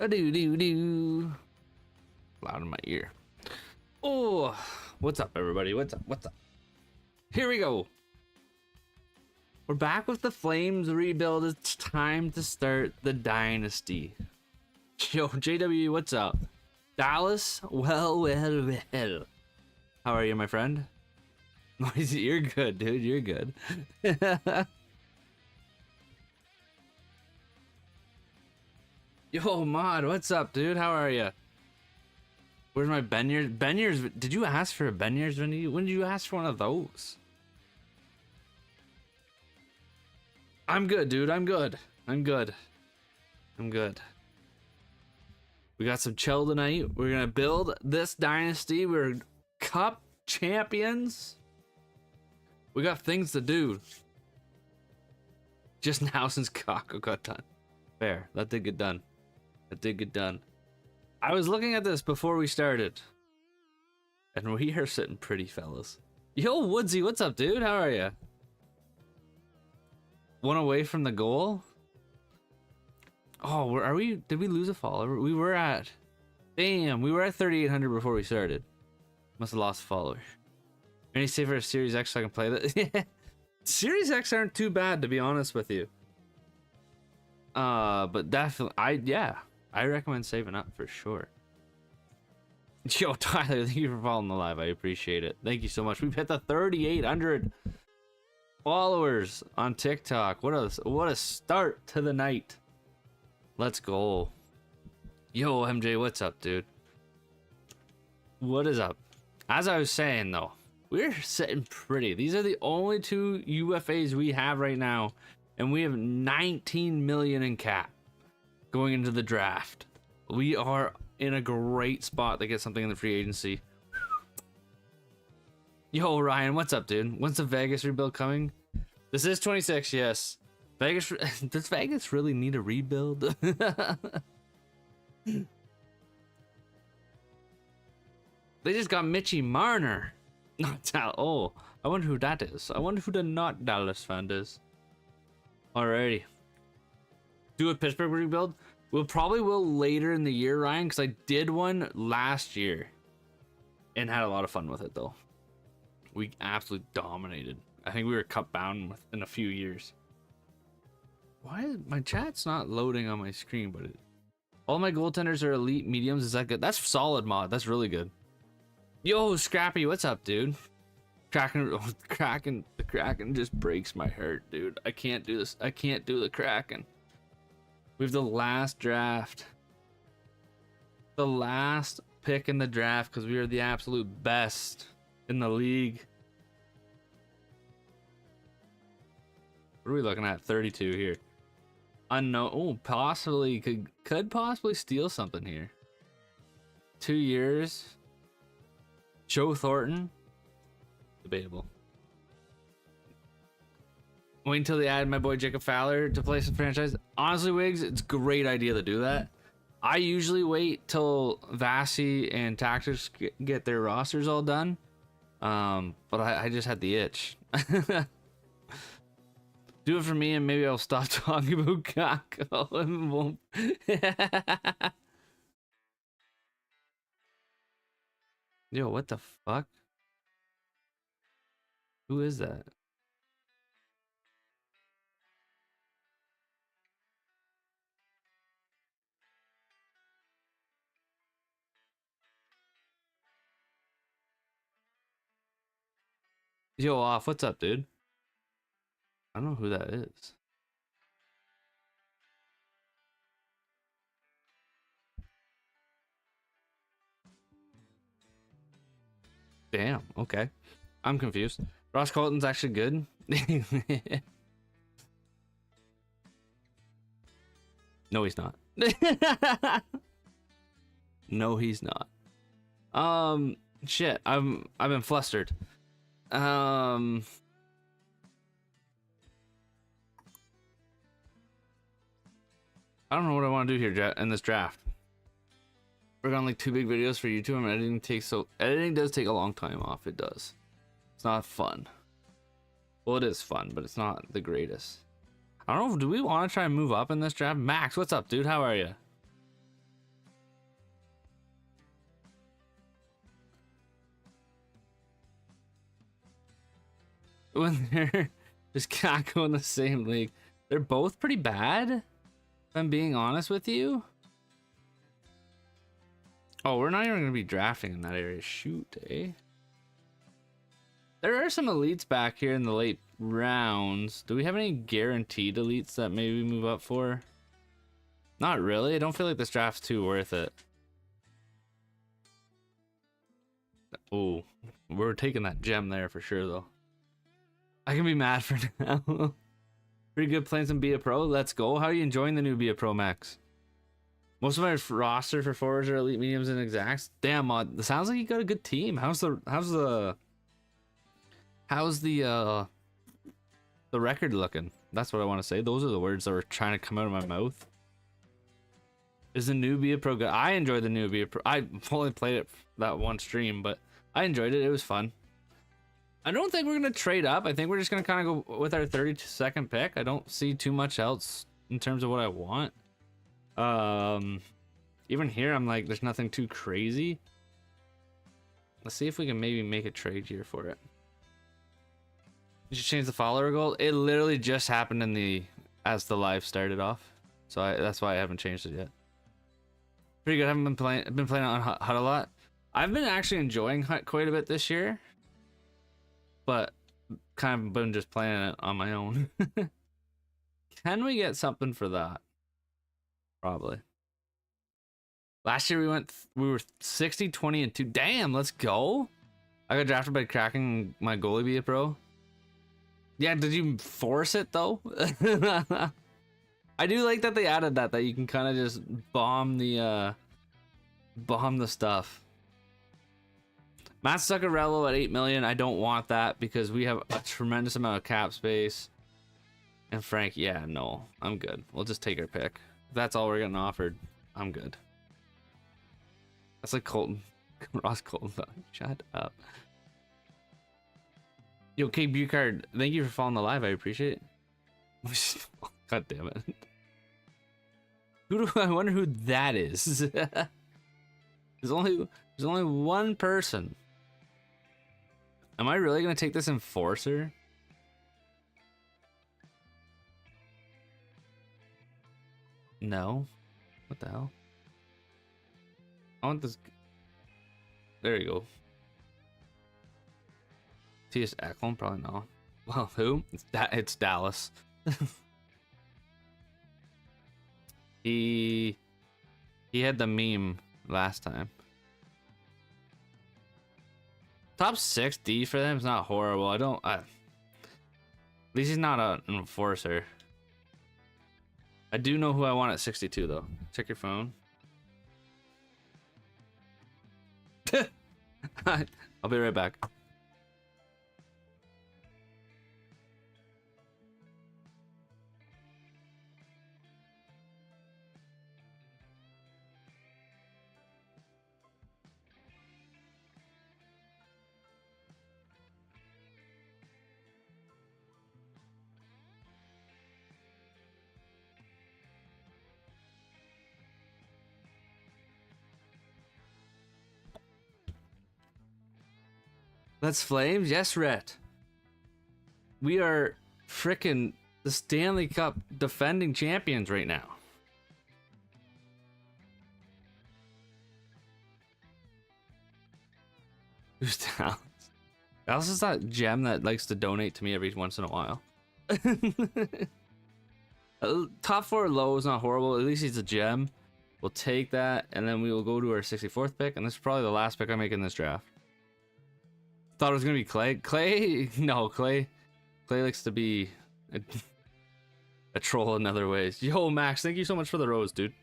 A do do do. Loud in my ear. Oh, what's up, everybody? What's up? What's up? Here we go. We're back with the Flames rebuild. It's time to start the Dynasty. Yo, JW, what's up? Dallas? Well. How are you, my friend? You're good, dude. You're good. Yo, Mod, what's up, dude? How are you? Where's my Beniers? Beniers, did you ask for a Beniers? When did you ask for one of those? I'm good, dude. I'm good. I'm good. I'm good. We got some chill tonight. We're gonna build this dynasty. We're cup champions. We got things to do. Just now since Kako got done. Fair. That did get done. That did get done. I was looking at this before we started. And we are sitting pretty, fellas. Yo, Woodsy, what's up, dude? How are you? One away from the goal? Oh, are we? Did we lose a follower? We were at... Damn, we were at 3,800 before we started. Must have lost a follower. Any save for a Series X so I can play that? Series X aren't too bad, to be honest with you. But definitely, I recommend saving up for sure. Yo, Tyler, thank you for following the live. I appreciate it. Thank you so much. We've hit the 3,800 followers on TikTok. What a start to the night. Let's go. Yo, MJ, what's up, dude? What is up? As I was saying, though, we're sitting pretty. These are the only two UFAs we have right now, and we have 19 million in cap going into the draft. We are in a great spot to get something in the free agency. Yo, Ryan, what's up, dude? When's the Vegas rebuild coming? This is 26, yes. Vegas, does Vegas really need a rebuild? They just got Mitchie Marner. Oh, I wonder who that is. I wonder who the not Dallas fan is. Alrighty. Do a Pittsburgh rebuild? We'll probably will later in the year, Ryan, because I did one last year and had a lot of fun with it, though. We absolutely dominated. I think we were cup bound within a few years. Why is my chat's not loading on my screen? But all my goaltenders are elite mediums. Is that good? That's solid, Mod. That's really good. Yo, Scrappy, what's up, dude? The Kraken just breaks my heart, dude. I can't do this. I can't do the Kraken. We have the last draft. The last pick in the draft because we are the absolute best in the league. What are we looking at? 32 here. Unknown. Oh, possibly could possibly steal something here. 2 years. Joe Thornton. Debatable. Wait until they add my boy Jacob Fowler to play some franchise. Honestly, Wiggs, it's a great idea to do that. I usually wait till Vasi and Tactics get their rosters all done. But I just had the itch. Do it for me and maybe I'll stop talking about Kako and won't. Yo, what the fuck? Who is that? Yo, Off, what's up, dude? I don't know who that is. Damn, okay. I'm confused. Ross Colton's actually good. No, he's not. No, he's not. Shit, I've been flustered. I don't know what I want to do here in this draft. Work on like 2 big videos for YouTube. And editing does take a long time off. It does. It's not fun. Well, it is fun, but it's not the greatest. I don't know. Do we want to try and move up in this draft? Max, what's up, dude? How are you? when they're just can't go in the same league. They're both pretty bad, if I'm being honest with you. Oh, we're not even going to be drafting in that area. Shoot, eh? There are some elites back here in the late rounds. Do we have any guaranteed elites that maybe move up for? Not really. I don't feel like this draft's too worth it. Oh, we're taking that gem there for sure, though. I can be mad for now. Pretty good playing some Be a Pro. Let's go. How are you enjoying the new Be a Pro, Max? Most of my roster for forwards are elite, mediums, and exacts. Damn, Mod. It sounds like you got a good team. How's the record looking? That's what I want to say. Those are the words that were trying to come out of my mouth. Is the new Be a Pro good? I enjoyed the new Be a Pro. I only played it that one stream, but I enjoyed it. It was fun. I don't think we're gonna trade up. I think we're just gonna kind of go with our 32nd pick. I don't see too much else in terms of what I want. Even here, I'm like, there's nothing too crazy. Let's see if we can maybe make a trade here for it. You should change the follower goal. It literally just happened in as the live started off, so that's why I haven't changed it yet. Pretty good. I haven't been playing on Hut a lot. I've been actually enjoying Hut quite a bit this year, but kind of been just playing it on my own. Can we get something for that? Probably. Last year we were 60, 20, and 2. Damn, let's go. I got drafted by cracking my goalie Be a Pro. Yeah, did you force it though? I do like that they added that you can kind of just bomb the stuff. Matt Zuccarello at 8 million. I don't want that because we have a tremendous amount of cap space. And Frank, yeah, no, I'm good. We'll just take our pick. If that's all we're getting offered, I'm good. That's like Colton. Ross Colton. Shut up. Yo, K Bucard, thank you for following the live. I appreciate it. God damn it. I wonder who that is. There's only one person. Am I really gonna take this enforcer? No. What the hell? I want this. There you go. T.S. Eklund? Probably not. Well, who? It's Dallas. He had the meme last time. Top 6 D for them is not horrible. At least he's not an enforcer. I do know who I want at 62 though. Check your phone. I'll be right back. That's Flames. Yes, Rhett. We are frickin' the Stanley Cup defending champions right now. Who's Dallas? Dallas is that gem that likes to donate to me every once in a while. Top 4 low is not horrible. At least he's a gem. We'll take that, and then we will go to our 64th pick, and this is probably the last pick I make in this draft. Thought it was gonna be Clay. No, Clay likes to be a troll in other ways. Yo, Max, thank you so much for the rose, dude.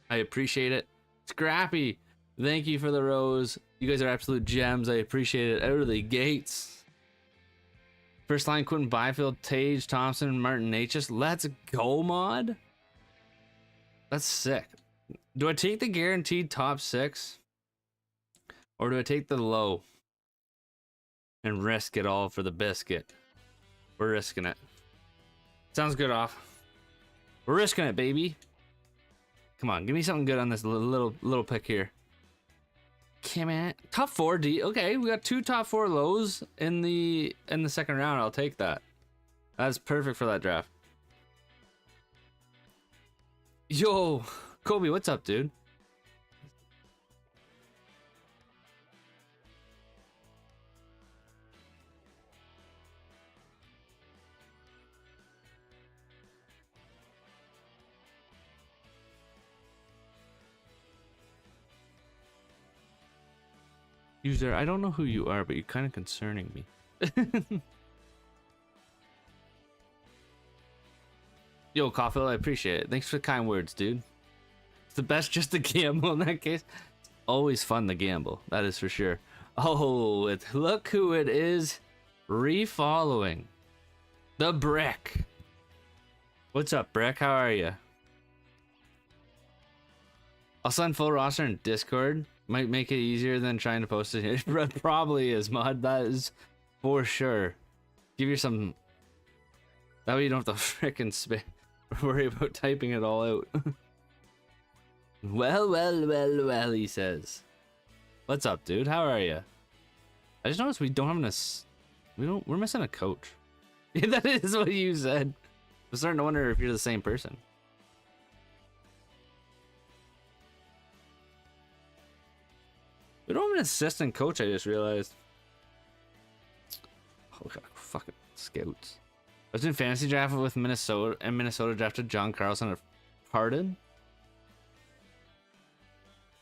I appreciate it. Scrappy, thank you for the rose. You guys are absolute gems. I appreciate it. Out of the gates. First line, Quentin Byfield, Tage, Thompson, Martin Natchez. Let's go, mod. That's sick. Do I take the guaranteed top 6? Or do I take the low? And risk it all for the biscuit. We're risking it. Sounds good off. We're risking it, baby. Come on, give me something good on this little pick here. Okay, man. Top 4 D. Okay, we got 2 top 4 lows in the second round. I'll take that. That's perfect for that draft. Yo, Kobe, what's up, dude? User, I don't know who you are, but you're kind of concerning me. Yo, Caulfield, I appreciate it. Thanks for the kind words, dude. It's the best just to gamble in that case. Always fun to gamble, that is for sure. Oh, look who it is refollowing. The Brick. What's up, Brick? How are you? I'll send full roster in Discord. Might make it easier than trying to post it here. Probably is, mod. That is for sure. Give you some. That way you don't have to freaking worry about typing it all out. Well, he says. What's up, dude? How are you? I just noticed we don't have we're missing a coach. Yeah, that is what you said. I'm starting to wonder if you're the same person. We don't have an assistant coach, I just realized. Oh god, fucking scouts. I was in fantasy draft with Minnesota, and Minnesota drafted John Carlson at Pardon.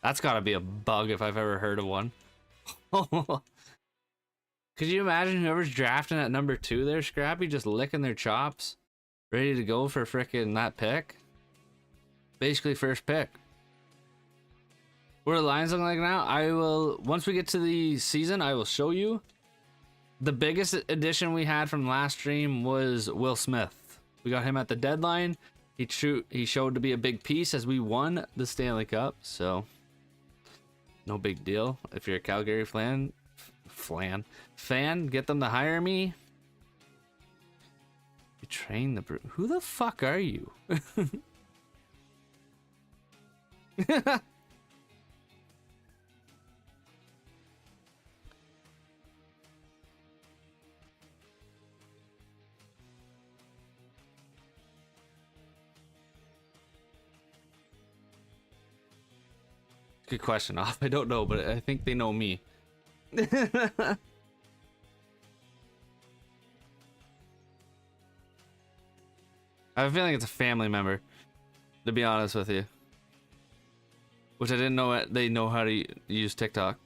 That's gotta be a bug if I've ever heard of one. Could you imagine whoever's drafting at number 2 there, Scrappy, just licking their chops, ready to go for frickin' that pick? Basically first pick. What are the lines looking like now? I will, once we get to the season, I will show you. The biggest addition we had from last stream was Will Smith. We got him at the deadline. He showed to be a big piece as we won the Stanley Cup, so no big deal. If you're a Calgary fan, get them to hire me. You train the who the fuck are you? Good question, off. I don't know, but I think they know me. I have a feeling it's a family member, to be honest with you. Which I didn't know they know how to use TikTok.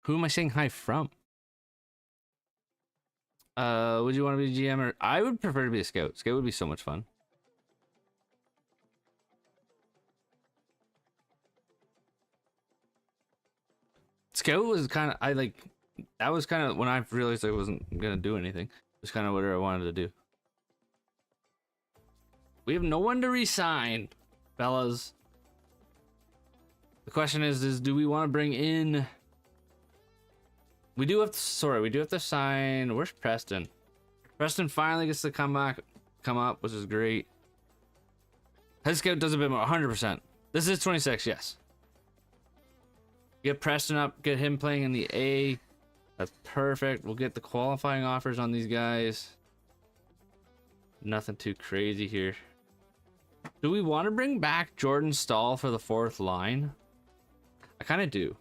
Who am I saying hi from? Would you want to be GM or I would prefer to be a scout. Scout would be so much fun. Scout was kind of that was kind of when I realized I wasn't gonna do anything. It was kind of what I wanted to do. We have no one to resign, fellas. The question is do we want to bring in? We do have to sign. Where's Preston? Preston finally gets to come up, which is great. Head scout does a bit more, 100%. This is 26, yes. Get Preston up, get him playing in the A. That's perfect. We'll get the qualifying offers on these guys. Nothing too crazy here. Do we want to bring back Jordan Stahl for the 4th line? I kind of do.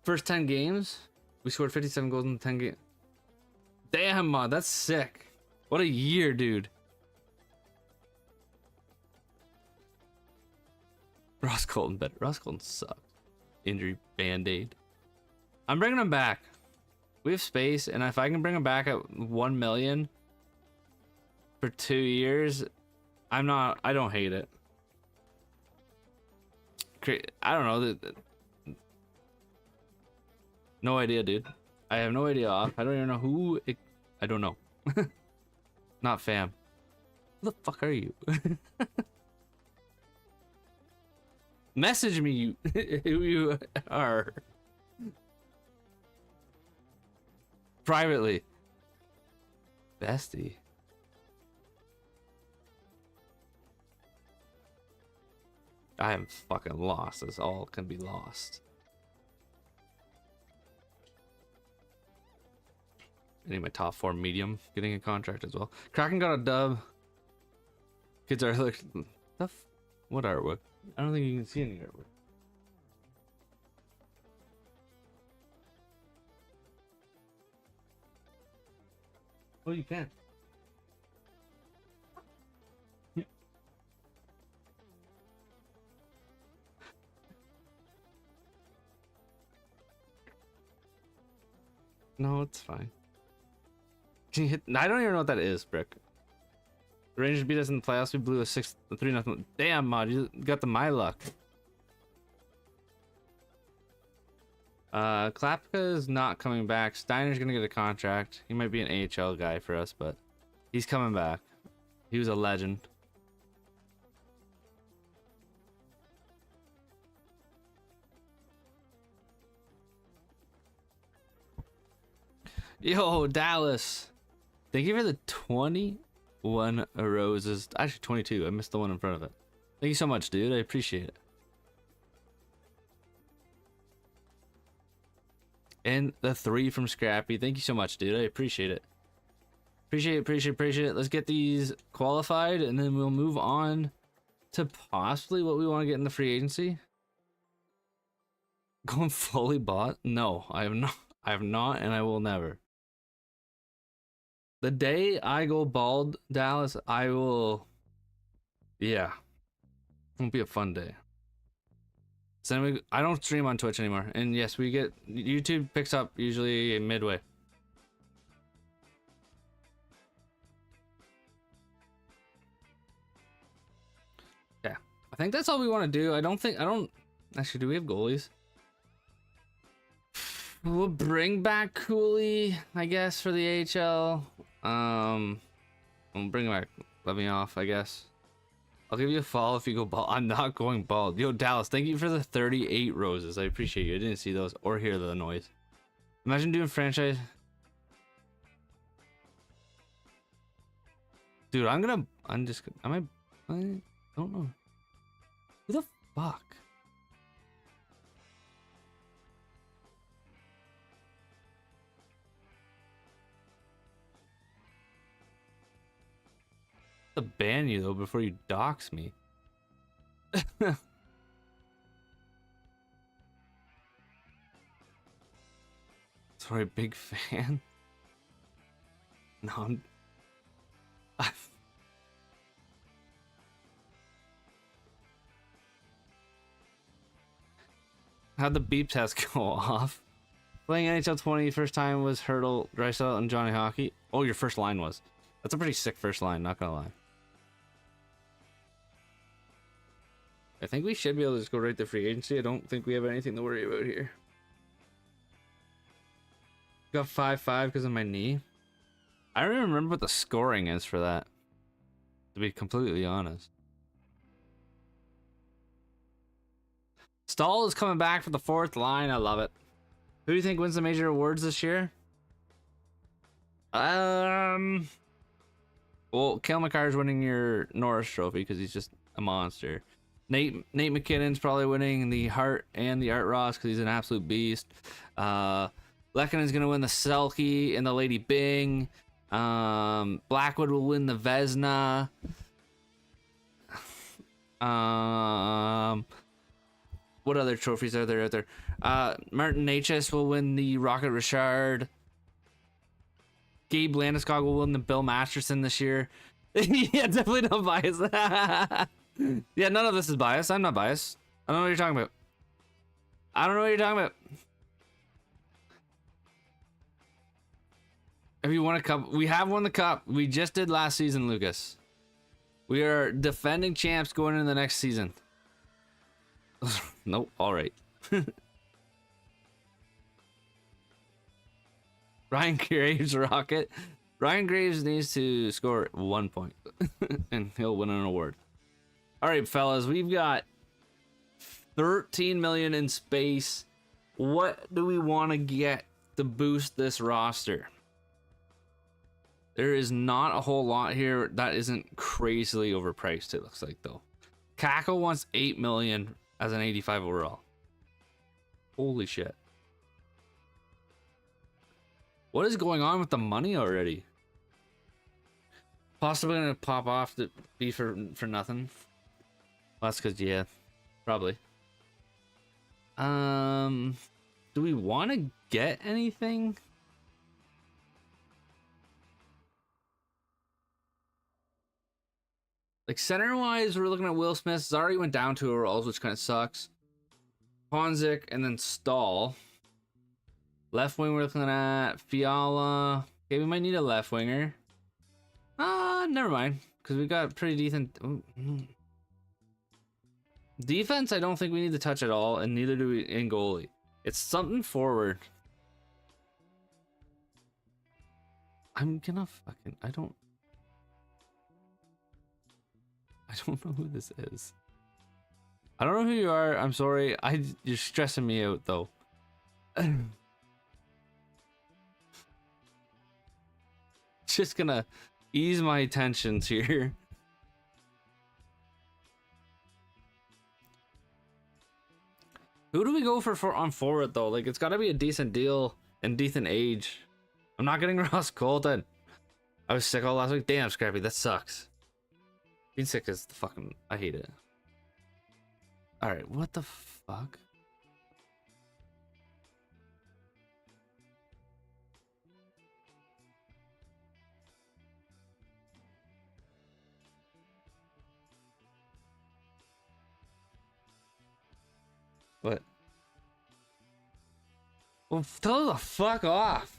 First 10 games, we scored 57 goals in 10 games. Damn, mod, that's sick. What a year, dude. Ross Colton better. Ross Colton sucked. Injury band-aid. I'm bringing him back. We have space, and if I can bring him back at 1 million for 2 years, I don't hate it. I don't know. No idea, dude. I have no idea off. I don't even know who I don't know. Not fam. Who the fuck are you? Message me who you are. Privately. Bestie. I am fucking lost. This all can be lost. I need my top 4 medium getting a contract as well. Kraken got a dub. Kids are like, what artwork? I don't think you can see any artwork. Oh, you can. No, it's fine. Can you hit? I don't even know what that is, Brick. The Rangers beat us in the playoffs. We blew a 3-0. Damn, mod, you got the my luck. Klapka is not coming back. Steiner's gonna get a contract. He might be an AHL guy for us, but he's coming back. He was a legend. Yo, Dallas. Thank you for the 21 roses. Actually, 22. I missed the one in front of it. Thank you so much, dude. I appreciate it. And the 3 from Scrappy. Thank you so much, dude. I appreciate it. Appreciate it. Let's get these qualified, and then we'll move on to possibly what we want to get in the free agency. Going fully bought? No, I have not. I have not, and I will never. The day I go bald, Dallas, I will. Yeah, won't be a fun day. So then I don't stream on Twitch anymore, and yes, we get YouTube picks up usually midway. Yeah, I think that's all we want to do. I don't actually. Do we have goalies? We'll bring back Cooley, I guess, for the AHL. I'll bring him back. Let me off, I guess. I'll give you a follow if you go bald. I'm not going bald. Yo, Dallas, thank you for the 38 roses. I appreciate you. I didn't see those or hear the noise. Imagine doing franchise. Dude, I don't know. Who the fuck? To ban you though before you dox me. Sorry, big fan. No, how'd the beep test go off? Playing NHL 20 first time was Hurdle, Drysdale, and Johnny Hockey. Oh, your first line was. That's a pretty sick first line, not gonna lie. I think we should be able to just go right to free agency. I don't think we have anything to worry about here. Got 5-5 because of my knee. I don't even remember what the scoring is for that, to be completely honest. Stahl is coming back for the 4th line. I love it. Who do you think wins the major awards this year? Well, Cale Makar's winning your Norris Trophy because he's just a monster. Nate McKinnon's probably winning the Hart and the Art Ross because he's an absolute beast. Lekkonen's gonna win the Selkie and the Lady Bing. Blackwood will win the Vezina. what other trophies are there out there? Martin Hs will win the Rocket Richard. Gabe Landeskog will win the Bill Masterson this year. Yeah, definitely not biased. Yeah, none of this is biased. I'm not biased. I don't know what you're talking about. I don't know what you're talking about. Have you won a cup? We have won the cup. We just did last season, Lucas. We are defending champs going into the next season. Nope. All right. Ryan Graves rocket. Ryan Graves needs to score 1 point and he'll win an award. All right, fellas, we've got 13 million in space. What do we want to get to boost this roster? There is not a whole lot here that isn't crazily overpriced, it looks like, though. Kako wants 8 million as an 85 overall. Holy shit. What is going on with the money already? Possibly gonna pop off to be for nothing. Well, that's because, yeah, probably. Do we want to get anything? Like, center-wise, we're looking at Will Smith. Zari went down 2 overalls, which kind of sucks. Ponzik, and then Stahl. Left wing, we're looking at Fiala. Okay, we might need a left winger. Never mind, because we got pretty decent... Defense, I don't think we need to touch at all, and neither do we in goalie. It's something forward. I'm gonna fucking... I don't know who this is. I don't know who you are. I'm sorry. You're stressing me out, though. Just gonna ease my tensions here. Who do we go for on forward, though? Like, it's got to be a decent deal and decent age. I'm not getting Ross Colton. I was sick all last week. Damn, Scrappy, that sucks. Being sick is the fucking... I hate it. Alright, what the fuck? What? Well, tell the fuck off.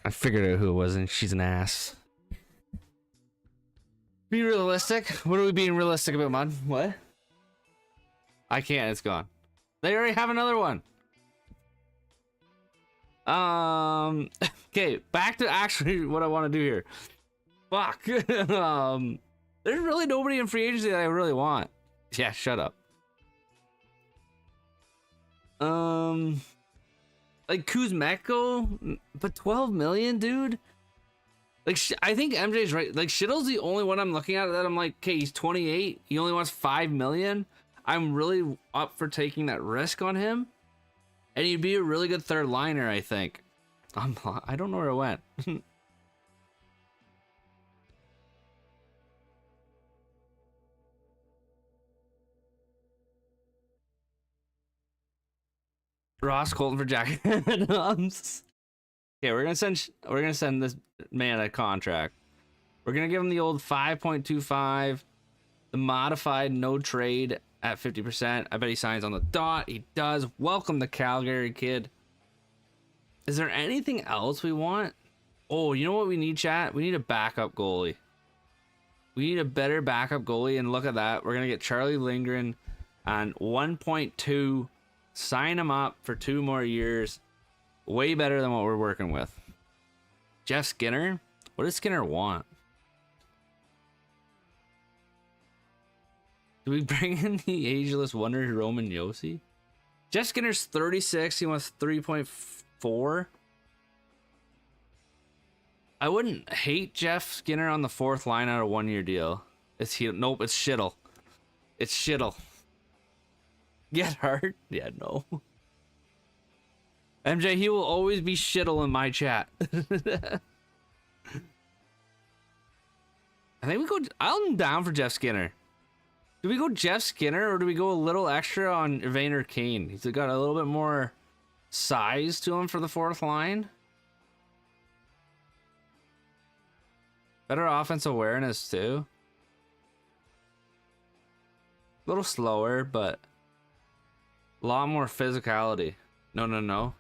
I figured out who it was, and she's an ass. Be realistic. What are we being realistic about, Mud? What? I can't. It's gone. They already have another one. Okay, back to actually what I want to do here. Fuck. There's really nobody in free agency that I really want. Yeah, shut up. Like Kuzmenko, but 12 million, dude. Like, I think MJ's right. Like, Shittle's the only one I'm looking at that I'm like, okay, he's 28. He only wants 5 million. I'm really up for taking that risk on him, and he'd be a really good third liner, I think. I don't know where it went. Ross Colton for Jack Adams. Okay, we're gonna send this man a contract. We're gonna give him the old 5.25, the modified no trade at 50%. I bet he signs on the dot. He does. Welcome to Calgary, kid. Is there anything else we want? Oh, you know what we need, chat? We need a backup goalie. We need a better backup goalie, and look at that. We're gonna get Charlie Lindgren on 1.2. Sign him up for 2 more years. Way better than what we're working with. Jeff Skinner? What does Skinner want? Do we bring in the ageless wonder Roman Yossi? Jeff Skinner's 36. He wants 3.4. I wouldn't hate Jeff Skinner on the 4th line on a 1-year deal. Nope, it's Shittle. It's Shittle. Get hurt? Yeah, no. MJ, he will always be Shittle in my chat. I think we go. I'm down for Jeff Skinner. Do we go Jeff Skinner or do we go a little extra on Evander Kane? He's got a little bit more size to him for the 4th line. Better offense awareness too. A little slower, but a lot more physicality. No.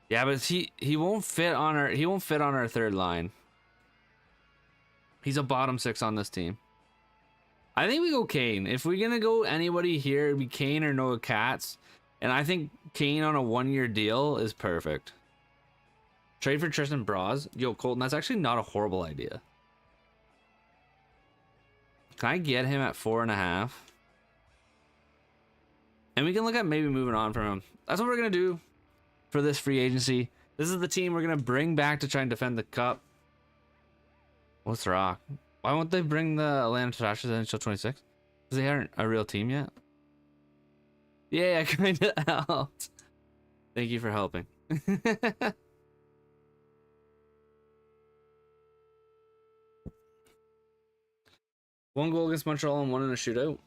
Yeah, but he won't fit on our 3rd line. He's a bottom 6 on this team. I think we go Kane. If we're gonna go anybody here, it'd be Kane or Noah Katz. And I think Kane on a 1-year deal is perfect. Trade for Tristan Bras. Yo, Colton, that's actually not a horrible idea. Can I get him at 4.5? And we can look at maybe moving on from him. That's what we're gonna do for this free agency. This is the team we're gonna bring back to try and defend the cup. What's rock? Why won't they bring the Atlanta Thrashers in until 26? Because they aren't a real team yet. Yeah, I kind of helped. Thank you for helping. One goal against Montreal and 1 in a shootout.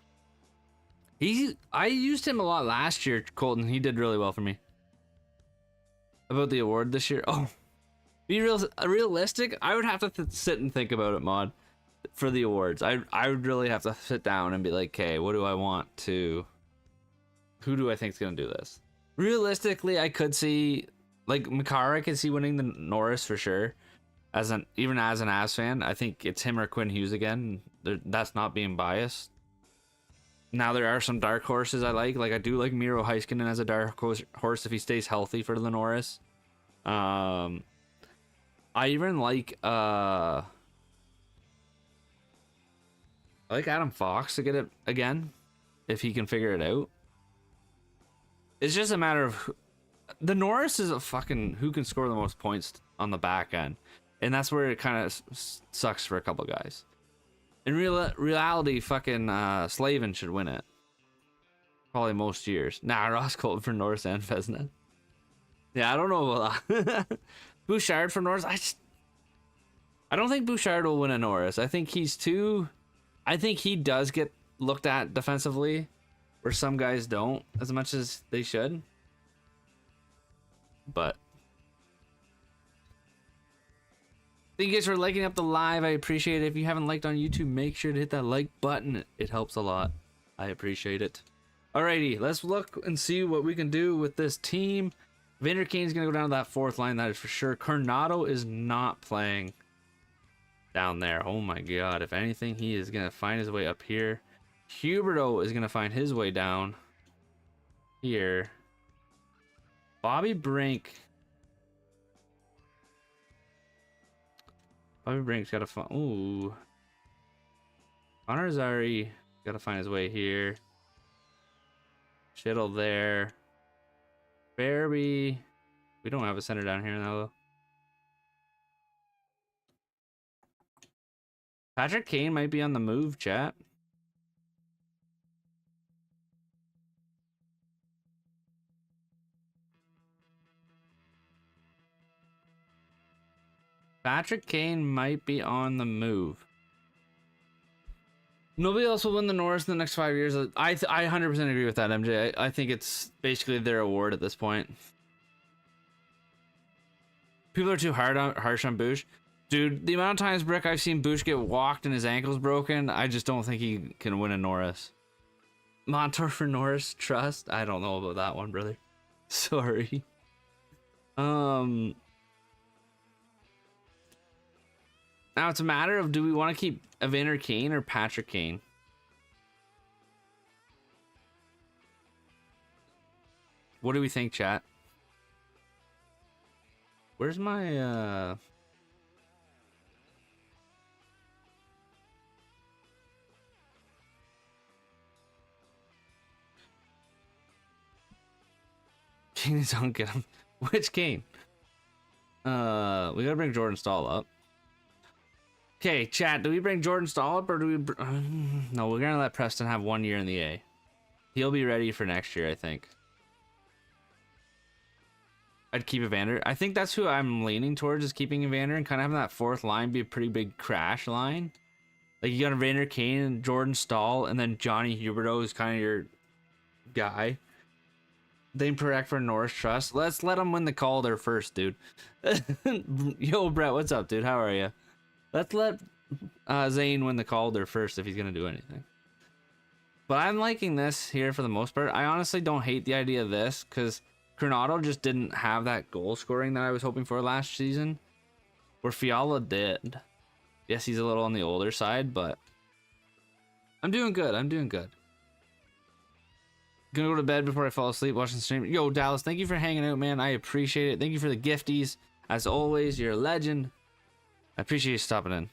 I used him a lot last year, Colton. He did really well for me. About the award this year. Oh, be realistic. I would have to sit and think about it, Mod, for the awards. I would really have to sit down and be like, okay, what do I want to? Who do I think is gonna do this? Realistically, I could see like Makar. I could see winning the Norris for sure. Even as an Avs fan, I think it's him or Quinn Hughes again. That's not being biased. Now there are some dark horses I like. Like I do like Miro Heiskanen as a dark horse if he stays healthy for the Norris. I even like I like Adam Fox to get it again if he can figure it out. It's just a matter of the Norris is a fucking who can score the most points on the back end, and that's where it kind of sucks for a couple guys. In reality, fucking Slavin should win it. Probably most years. Nah, Ross Colton for Norris and Vezina. Yeah, I don't know about that. Bouchard for Norris. I don't think Bouchard will win a Norris. I think he's too. I think he does get looked at defensively, where some guys don't as much as they should. But thank you guys for liking up the live. I appreciate it. If you haven't liked on YouTube, make sure to hit that like button. It helps a lot. I appreciate it. Alrighty, let's look and see what we can do with this team. Vander Kane's gonna go down to that 4th line, that is for sure. Coronado is not playing down there. Oh my god. If anything, he is gonna find his way up here. Huberto is gonna find his way down here. Bobby Brink's gotta find. Ooh. Connor Zari gotta find his way here. Shittle there. Fairby. We don't have a center down here now, though. Patrick Kane might be on the move, chat. Patrick Kane might be on the move. Nobody else will win the Norris in the next 5 years. I 100% agree with that, MJ. I think it's basically their award at this point. People are too harsh on Bush. Dude, the amount of times, Brick, I've seen Bush get walked and his ankle's broken, I just don't think he can win a Norris. Montour for Norris, trust? I don't know about that one, brother. Sorry. Now it's a matter of, do we want to keep Evander Kane or Patrick Kane? What do we think, chat? Where's my Kane is on get him. Which Kane? We gotta bring Jordan Stahl up. Okay, chat, do we bring Jordan Stahl up or do we... no, we're gonna let Preston have 1 year in the A. He'll be ready for next year, I think. I'd keep Evander. I think that's who I'm leaning towards, is keeping Evander and kind of having that fourth line be a pretty big crash line. Like, you got Evander Kane and Jordan Stahl, and then Johnny Huberdeau is kind of your guy. Dane Parekh for Norris Trust. Let's let him win the Calder first, dude. Yo, Brett, what's up, dude? How are you? Let's let Zane win the Calder first if he's going to do anything. But I'm liking this here for the most part. I honestly don't hate the idea of this because Coronado just didn't have that goal scoring that I was hoping for last season, where Fiala did. Yes, he's a little on the older side, but I'm doing good. I'm doing good. Gonna go to bed before I fall asleep watching the stream. Yo, Dallas, thank you for hanging out, man. I appreciate it. Thank you for the gifties. As always, you're a legend. I appreciate you stopping in.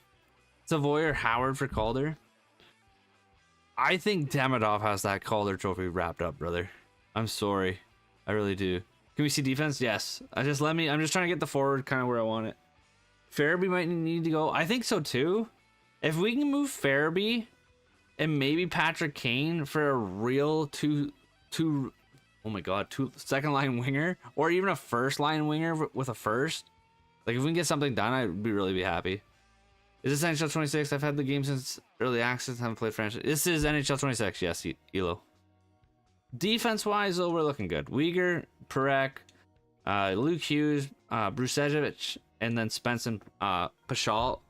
Savoy or Howard for Calder? I think Demidov has that Calder trophy wrapped up, brother. I'm sorry. I really do. Can we see defense? Yes. I'm just trying to get the forward kind of where I want it. Farabee might need to go. I think so too. If we can move Farabee and maybe Patrick Kane for a real two second line winger, or even a first line winger with a first. Like, if we can get something done, I'd really be happy. Is this NHL 26? I've had the game since early access. Haven't played franchise. This is NHL 26. Yes, Elo. Defense wise, though, we're looking good. Uyghur, Parekh, Luke Hughes, Brusejevic, and then Spencer Pahal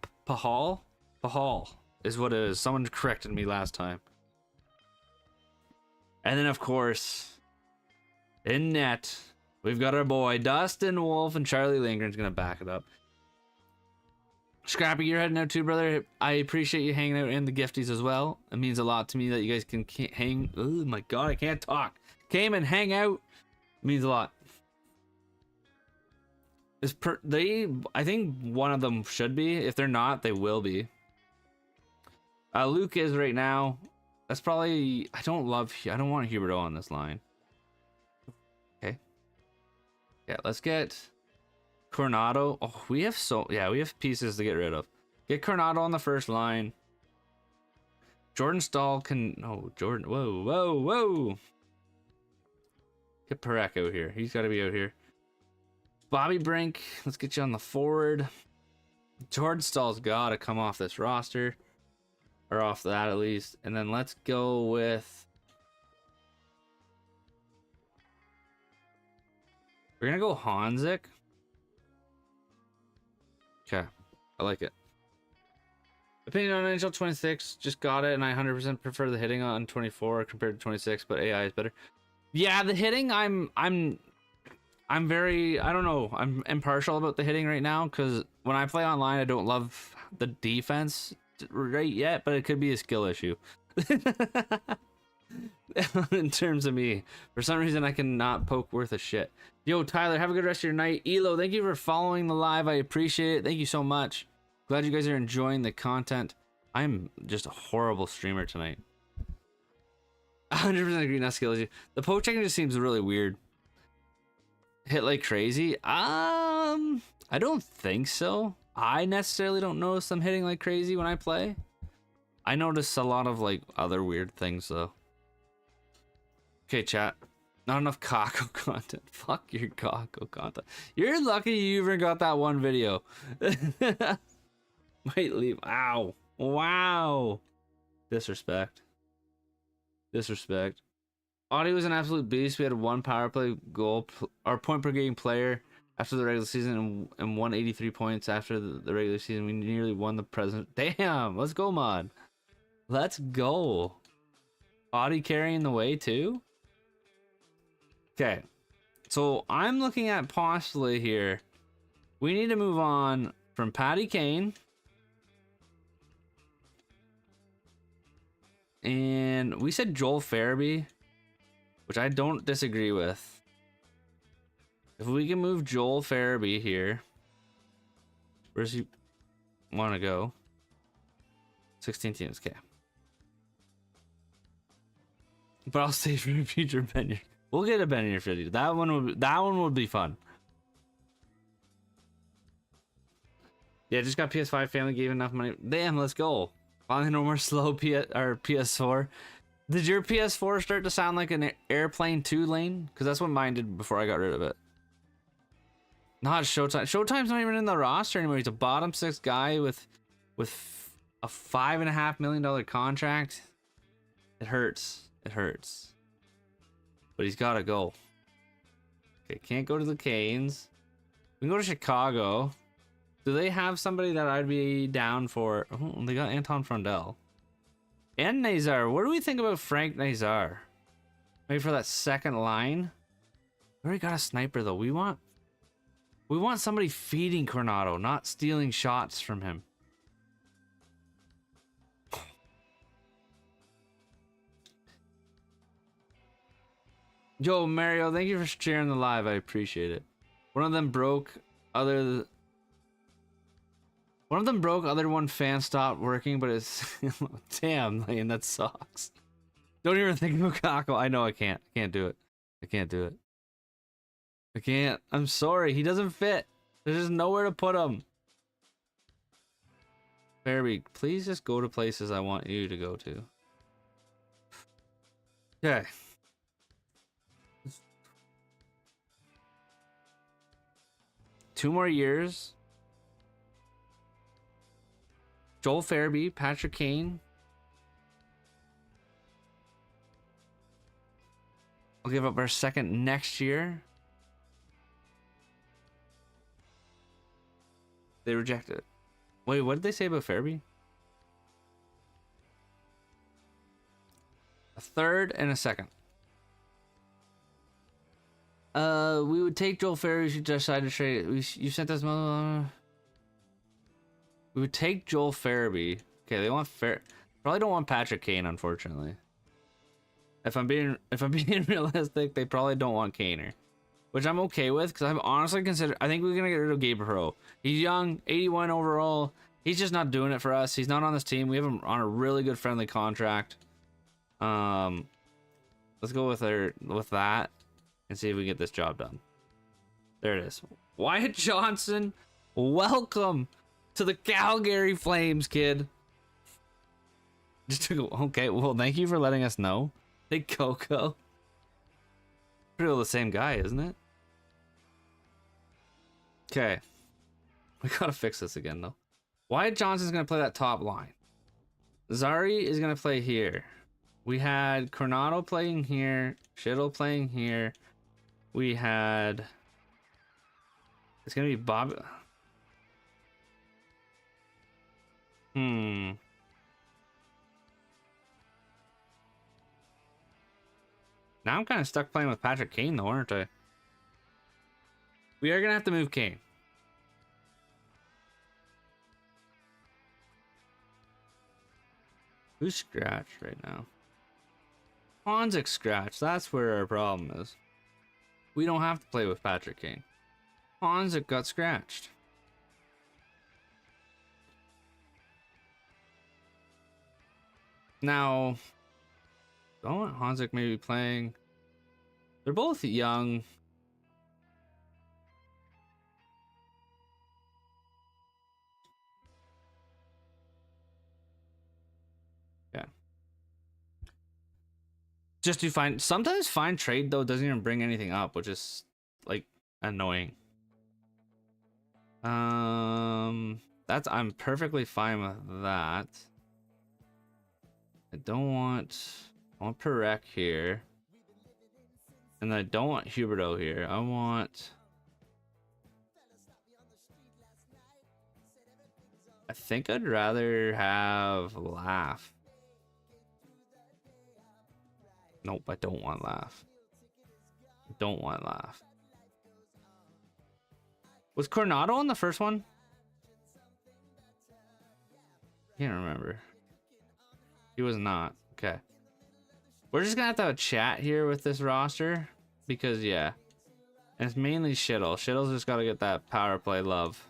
is what it is. Someone corrected me last time. And then, of course, in net, we've got our boy Dustin Wolf, and Charlie Lindgren's gonna back it up. Scrappy, you're heading out too, brother. I appreciate you hanging out and the gifties as well. It means a lot to me that you guys can hang. Oh my god, I can't talk. Came and hang out. It means a lot. I think one of them should be. If they're not, they will be. Luke is right now. That's probably. I don't want Huberdeau on this line. Okay. Yeah, let's get Coronado. Oh, we have pieces to get rid of. Get Coronado on the first line. Jordan Stahl can. No, Jordan. Whoa. Get Parekh out here. He's got to be out here. Bobby Brink, let's get you on the forward. Jordan Stahl's got to come off this roster. Or off that at least. And then let's go with... We're going to go Hanzik. Okay. I like it. Opinion on NHL 26. Just got it, and I 100% prefer the hitting on 24 compared to 26, but AI is better. Yeah, the hitting, I'm very, I don't know, I'm impartial about the hitting right now, because when I play online, I don't love the defense right yet, but it could be a skill issue. In terms of me, for some reason, I cannot poke worth a shit. Yo, Tyler, have a good rest of your night. Elo, thank you for following the live. I appreciate it. Thank you so much. Glad you guys are enjoying the content. I'm just a horrible streamer tonight. 100% agree, not skill issue. The poke checking just seems really weird. Hit like crazy? I don't think so. I necessarily don't notice them hitting like crazy when I play. I notice a lot of like other weird things though. Okay, chat. Not enough Kako content. Fuck your Kako content. You're lucky you even got that one video. Might leave. Ow. Wow. Disrespect. Audie was an absolute beast. We had one power play goal, our point per game player after the regular season, and 183 points after the regular season. We nearly won the present. Damn, let's go, mod. Let's go. Audie carrying the way too. Okay, so I'm looking at possibly here. We need to move on from Patty Kane. And we said Joel Farabee, which I don't disagree with. If we can move Joel Farabee here, where does he want to go? 16 teams, okay. But I'll save for a future Benyer. We'll get a Benyer 50. That one would be fun. Yeah, just got PS5. Family gave enough money. Damn, let's go. Finally, no more slow PS4. Did your PS4 start to sound like an Airplane 2 lane? Because that's what mine did before I got rid of it. Not Showtime. Showtime's not even in the roster anymore. He's a bottom 6 guy with a $5.5 million contract. It hurts. It hurts. But he's got to go. Okay, can't go to the Canes. We can go to Chicago. Do they have somebody that I'd be down for? Oh, they got Anton Frondel. And Nazar. What do we think about Frank Nazar? Maybe for that second line? We already got a sniper though. We want somebody feeding Coronado, not stealing shots from him. Yo, Mario, thank you for sharing the live. I appreciate it. One of them broke. Other one fan stopped working, but it's damn, Lane, that sucks. Don't even think of Kako. I know I can't. I can't do it. I can't do it. I can't. I'm sorry. He doesn't fit. There's just nowhere to put him. Fairby, please just go to places I want you to go to. Okay. 2 more years. Joel Farabee, Patrick Kane. I'll give up our second next year. They rejected it. Wait, what did they say about Farabee? A third and a second. We would take Joel Farabee. You decided to trade. You sent us. We would take Joel Farabee. Okay, they want probably don't want Patrick Kane, unfortunately. If I'm being realistic, they probably don't want Kaner, which I'm okay with because I've honestly considered. I think we're gonna get rid of Gabe Pro. He's young, 81 overall. He's just not doing it for us. He's not on this team. We have him on a really good friendly contract. Let's go with that and see if we get this job done. There it is. Wyatt Johnson, welcome to the Calgary Flames, kid. Okay, well, thank you for letting us know. Hey, Coco. Pretty well the same guy, isn't it? Okay. We gotta fix this again, though. Wyatt Johnson's gonna play that top line. Zari is gonna play here. We had Coronado playing here. Shittle playing here. We had... It's gonna be Bob... Now I'm kind of stuck playing with Patrick Kane, though, aren't I? We are gonna have to move Kane. Who's scratched right now? Honzik scratched. That's where our problem is. We don't have to play with Patrick Kane. Honzik got scratched. Now, don't want Honzik maybe playing. They're both young. Yeah. Just to find, sometimes find trade though doesn't even bring anything up, which is like annoying. I'm perfectly fine with that. I want Perec here. And I don't want Huberto here. I think I'd rather have Laugh. Nope, I don't want Laugh. I don't want Laugh. Was Coronado on the first one? Can't remember. He was not. Okay. We're just gonna have to have a chat here with this roster because yeah. And it's mainly Shittle. Shittle's just gotta get that power play love.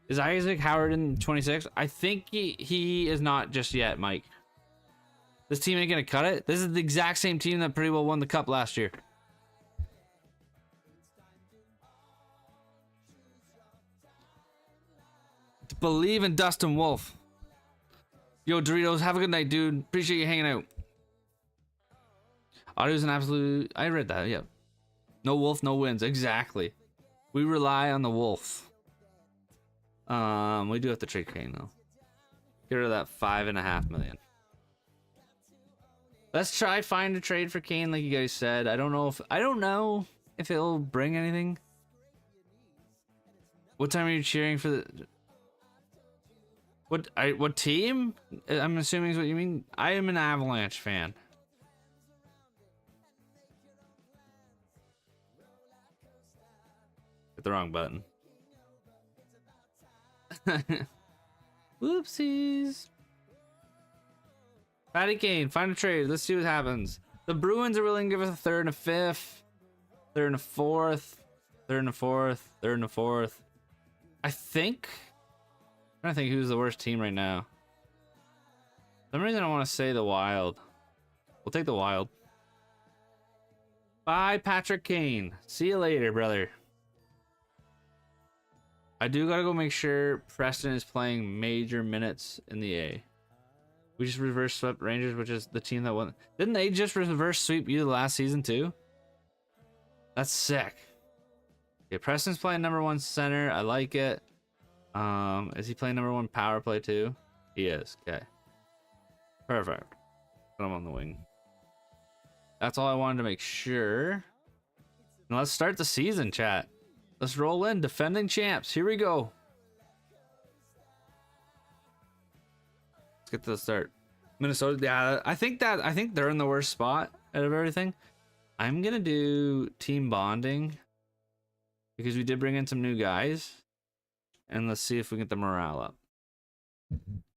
Is Isaac Howard in 26? I think he is not just yet, Mike. This team ain't gonna cut it. This is the exact same team that pretty well won the cup last year. Believe in Dustin Wolf. Yo, Doritos, have a good night, dude. Appreciate you hanging out. Audio's an absolute... I read that, yeah. No wolf, no wins. Exactly. We rely on the wolf. We do have to trade Kane, though. Get rid of that $5.5 million. Let's try find a trade for Kane, like you guys said. I don't know if it'll bring anything. What time are you cheering for the... What team? I'm assuming is what you mean. I am an Avalanche fan. Hit the wrong button. Whoopsies. Patty Kane, find a trade. Let's see what happens. The Bruins are willing to give us a third and a fifth, third and a fourth, third and a fourth, third and a fourth. I think. I'm trying to think who's the worst team right now. For some reason I want to say the Wild. We'll take the Wild. Bye, Patrick Kane. See you later, brother. I do gotta go make sure Preston is playing major minutes in the A. We just reverse swept Rangers, which is the team that won. Didn't they just reverse sweep you the last season too? That's sick. Okay, Preston's playing #1 center. I like it. Is he playing #1 power play too? He is. Okay. Perfect. Put him on the wing. That's all I wanted to make sure. Now let's start the season, chat. Let's roll in. Defending champs. Here we go. Let's get to the start. Minnesota. Yeah, I think they're in the worst spot out of everything. I'm gonna do team bonding because we did bring in some new guys. And let's see if we get the morale up.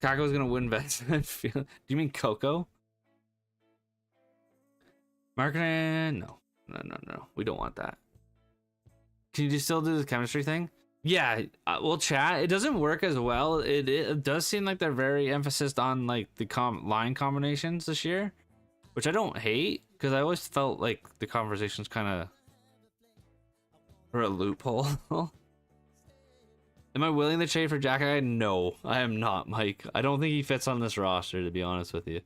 Kako's gonna win bets. Do you mean Coco? Marketing? No. We don't want that. Can you still do the chemistry thing? Yeah, well, chat. It doesn't work as well. It does seem like they're very emphasis on like the line combinations this year, which I don't hate because I always felt like the conversations kind of were a loophole. Am I willing to trade for Jack Guy? No, I am not, Mike. I don't think he fits on this roster, to be honest with you.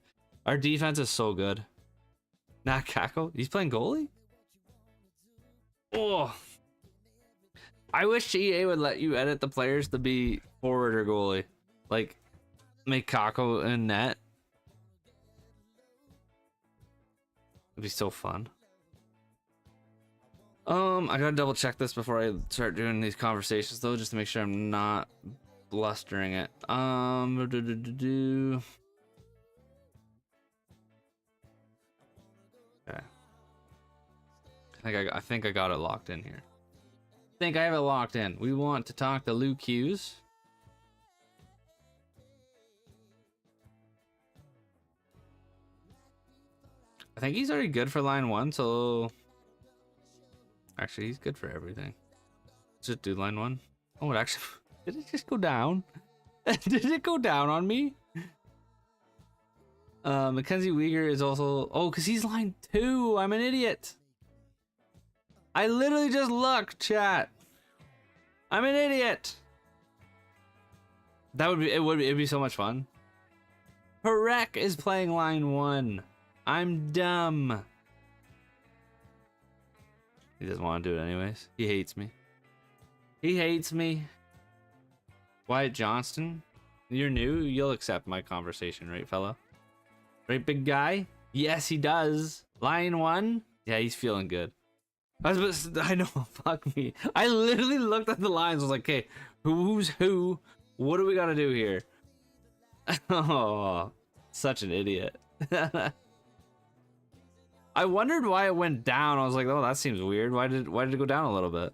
Our defense is so good. Not Kako. He's playing goalie? Oh. I wish EA would let you edit the players to be forward or goalie. Like, make Kako in net. It'd be so fun. I gotta double check this before I start doing these conversations though, just to make sure I'm not blustering it. Okay. I think I got it locked in here. I think I have it locked in. We want to talk to Luke Hughes. I think he's already good for line 1, so actually he's good for everything. Let's just do line 1. Oh, it actually did it just go down? Did it go down on me? Mackenzie Weegar is also because he's line 2. I'm an idiot. I literally just looked, chat. I'm an idiot. That would be it'd be so much fun. Perek is playing line 1. I'm dumb. He doesn't want to do it anyways. He hates me. He hates me. Wyatt Johnston, you're new. You'll accept my conversation, right, fella? Right, big guy? Yes, he does. Line 1? Yeah, he's feeling good. I know, fuck me. I literally looked at the lines. I was like, okay, who's who? What do we gotta do here? Oh, such an idiot. I wondered why it went down. I was like, oh, that seems weird. Why did it go down a little bit?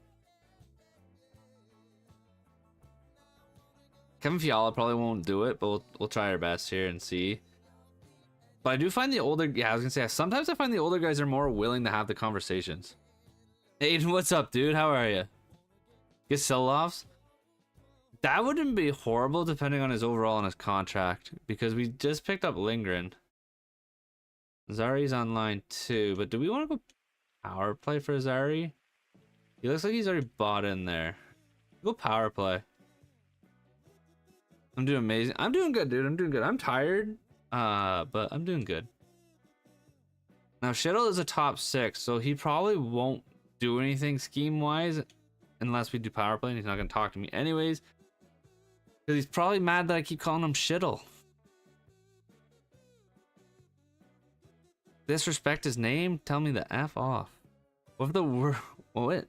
Kevin Fiala probably won't do it, but we'll try our best here and see. But I do find the older, yeah, I was gonna say, sometimes I find the older guys are more willing to have the conversations. Aiden, what's up, dude? How are you? Get sell-offs? That wouldn't be horrible depending on his overall and his contract, because we just picked up Lindgren. Zari's on line 2, but do we want to go power play for Zari? He looks like he's already bought in there. Go power play. I'm doing amazing. I'm doing good, dude. I'm doing good. I'm tired, but I'm doing good. Now, Shittle is a top 6, so he probably won't do anything scheme-wise unless we do power play, and he's not going to talk to me anyways. Because he's probably mad that I keep calling him Shittle. Disrespect his name? Tell me the F off. What if the word... What?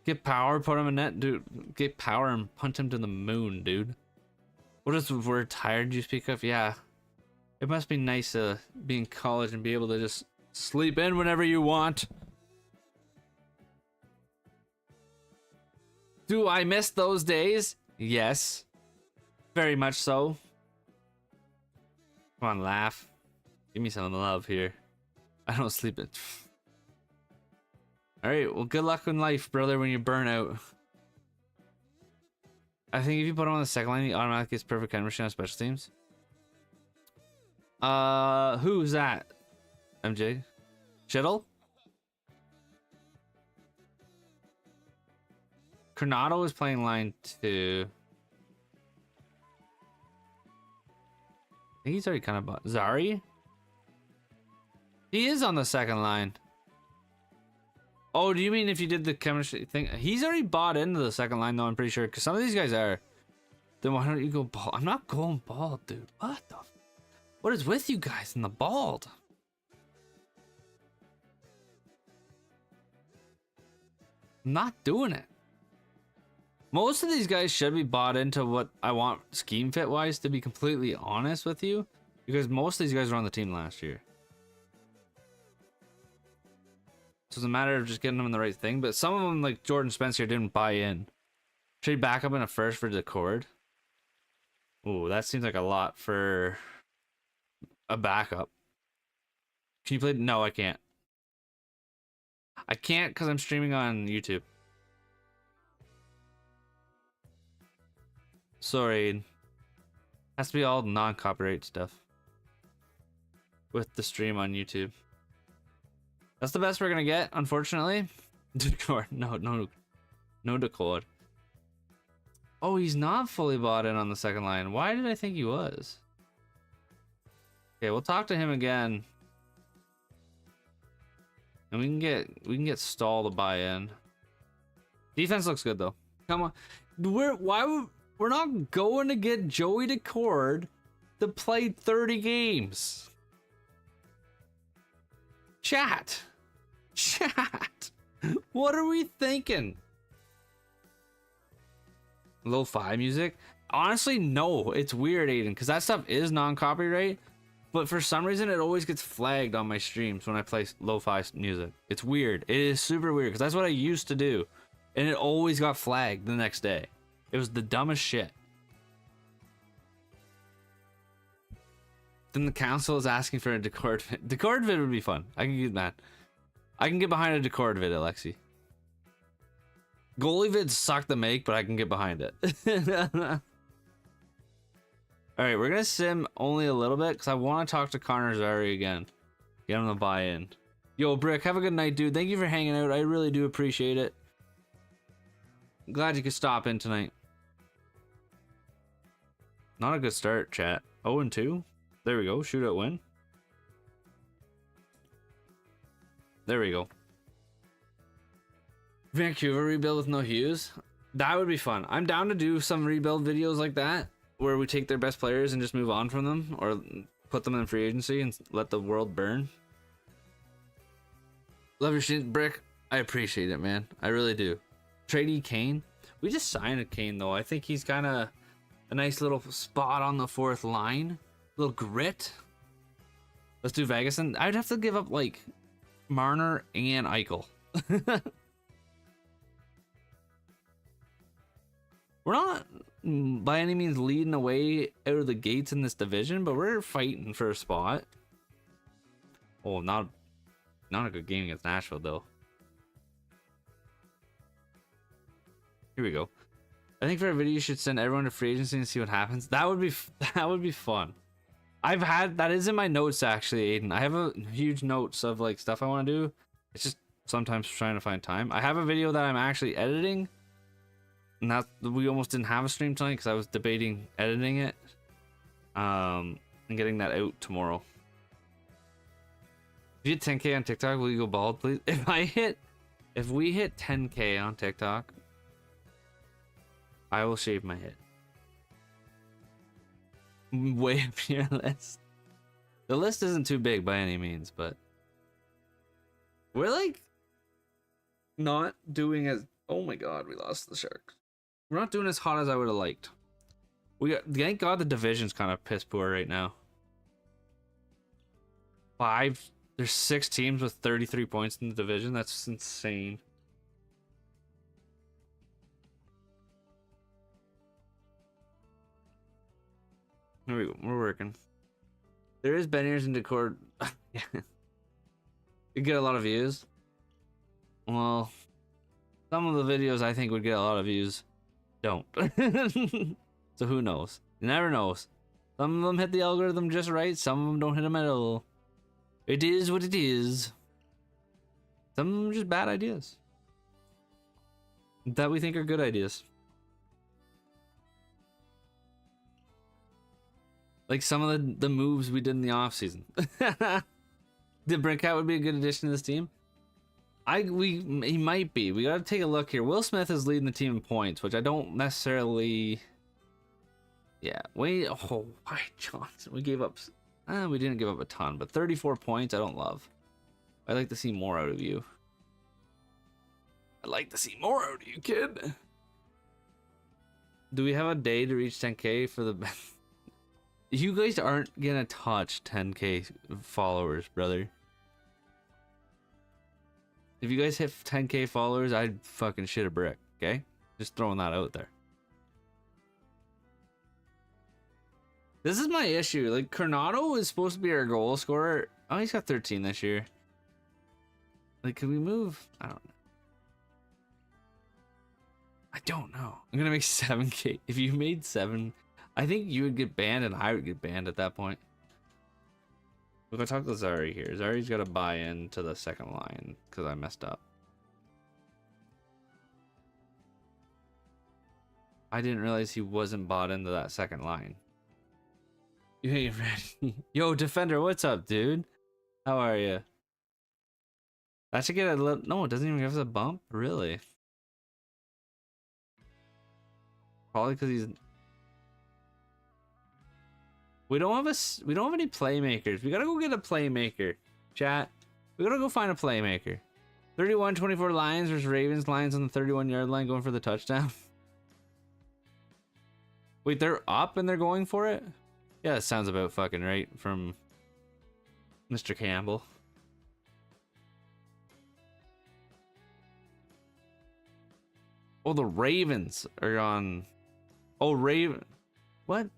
Get power, put him in net, dude. Get power and punch him to the moon, dude. What is the word tired you speak of? Yeah. It must be nice to be in college and be able to just sleep in whenever you want. Do I miss those days? Yes. Very much so. Come on, laugh. Give me some love here. I don't sleep it. Alright, well, good luck in life, brother, when you burn out. I think if you put him on the second line, he automatically gets perfect chemistry on special teams. Who's that? MJ? Shittle? Coronado is playing line 2. I think he's already kind of bought. Zari? He is on the second line. Oh, do you mean if you did the chemistry thing? He's already bought into the second line, though, I'm pretty sure. Because some of these guys are. Then why don't you go bald? I'm not going bald, dude. What the? What is with you guys in the bald? I'm not doing it. Most of these guys should be bought into what I want scheme fit wise, to be completely honest with you. Because most of these guys were on the team last year. So it's a matter of just getting them in the right thing. But some of them, like Jordan Spencer, didn't buy in. Trade back up in a first for Decord. Ooh, that seems like a lot for a backup. Can you play? No, I can't. I can't because I'm streaming on YouTube. Sorry. Has to be all non-copyright stuff with the stream on YouTube. That's the best we're gonna get, unfortunately. Decord. No Decord. Oh, he's not fully bought in on the second line. Why did I think he was? Okay, we'll talk to him again. And we can get Stall to buy in. Defense looks good though. Come on. We're not going to get Joey Decord to play 30 games. Chat. What are we thinking? Lo-fi music? Honestly, no. It's weird, Aiden, because that stuff is non-copyright. But for some reason, it always gets flagged on my streams when I play lo-fi music. It's weird. It is super weird, because that's what I used to do. And it always got flagged the next day. It was the dumbest shit. Then the council is asking for a Decord vid. Decord vid would be fun. I can get that. I can get behind a Decord vid, Alexi. Goalie vids suck to make, but I can get behind it. Alright, we're gonna sim only a little bit because I want to talk to Connor Zari again. Get him to buy in. Yo, Brick, have a good night, dude. Thank you for hanging out. I really do appreciate it. Glad you could stop in tonight. Not a good start, chat. 0-2. There we go. Shootout win. There we go. Vancouver rebuild with no Hughes. That would be fun. I'm down to do some rebuild videos like that, where we take their best players and just move on from them, or put them in free agency and let the world burn. Love your shit, Brick. I appreciate it, man. I really do. Trade Kane. We just signed a Kane, though. I think he's kind of a nice little spot on the fourth line. A little grit. Let's do Vegas. And I'd have to give up, like, Marner and Eichel. We're not by any means leading away out of the gates in this division, but we're fighting for a spot. Oh, not a good game against Nashville, though. Here we go. I think for a video you should send everyone to free agency and see what happens. That would be fun. That is in my notes, actually, Aiden. I have a huge notes of like stuff I want to do. It's just sometimes trying to find time. I have a video that I'm actually editing And that we almost didn't have a stream tonight because I was debating editing it, and getting that out tomorrow. If you hit 10K on TikTok, will you go bald, please? If we hit 10K on TikTok, I will shave my head. Way up your list. The list isn't too big by any means, but we're like not doing as. Oh my god, we lost the Sharks. We're not doing as hot as I would have liked. Thank God the division's kind of piss poor right now. There's 6 teams with 33 points in the division. That's insane. Here we go. We're working. There is banners in Discord. You get a lot of views. Well, some of the videos I think would get a lot of views don't. So who knows? You never knows. Some of them hit the algorithm just right. Some of them don't hit them at all. It is what it is. Some of them are just bad ideas that we think are good ideas. Like some of the moves we did in the off season. The Brinkat would be a good addition to this team. He might be. We gotta take a look here. Will Smith is leading the team in points, which I don't necessarily. Yeah. Why Johnson? We gave up. We didn't give up a ton, but 34 points I don't love. I'd like to see more out of you. I'd like to see more out of you, kid. Do we have a day to reach 10K for the? You guys aren't gonna touch 10K followers, brother. If you guys hit 10K followers, I'd fucking shit a brick, okay? Just throwing that out there. This is my issue. Like, Coronado is supposed to be our goal scorer. Oh, he's got 13 this year. Like, can we move? I don't know. I don't know. I'm gonna make 7K. If you made 7, I think you would get banned and I would get banned at that point. Look, I talked to Zari here. Zari's got to buy into the second line because I messed up. I didn't realize he wasn't bought into that second line. You ain't ready. Yo, Defender, what's up, dude? How are you? That should get a little. No, it doesn't even give us a bump. Really? Probably because he's. We don't have any playmakers. We gotta go get a playmaker. Chat. We gotta go find a playmaker. 31-24 Lions versus Ravens. Lions on the 31-yard line going for the touchdown. Wait, they're up and they're going for it? Yeah, that sounds about fucking right from Mr. Campbell. Oh, the Ravens are on. Oh, Raven. What?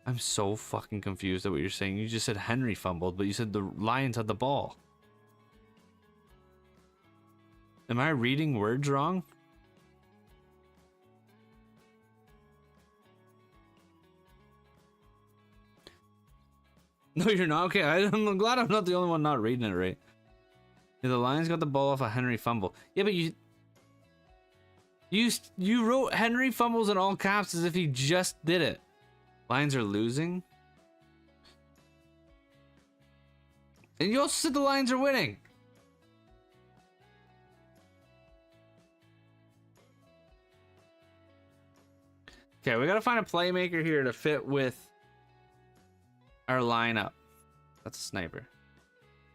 I'm so fucking confused at what you're saying. You just said Henry fumbled, but you said the Lions had the ball. Am I reading words wrong? No, you're not. Okay, I'm glad I'm not the only one not reading it right. Yeah, the Lions got the ball off a Henry fumble. Yeah, but you wrote Henry fumbles in all caps as if he just did it. Lions are losing. And you also said the Lions are winning. Okay, we gotta find a playmaker here to fit with our lineup. That's a sniper.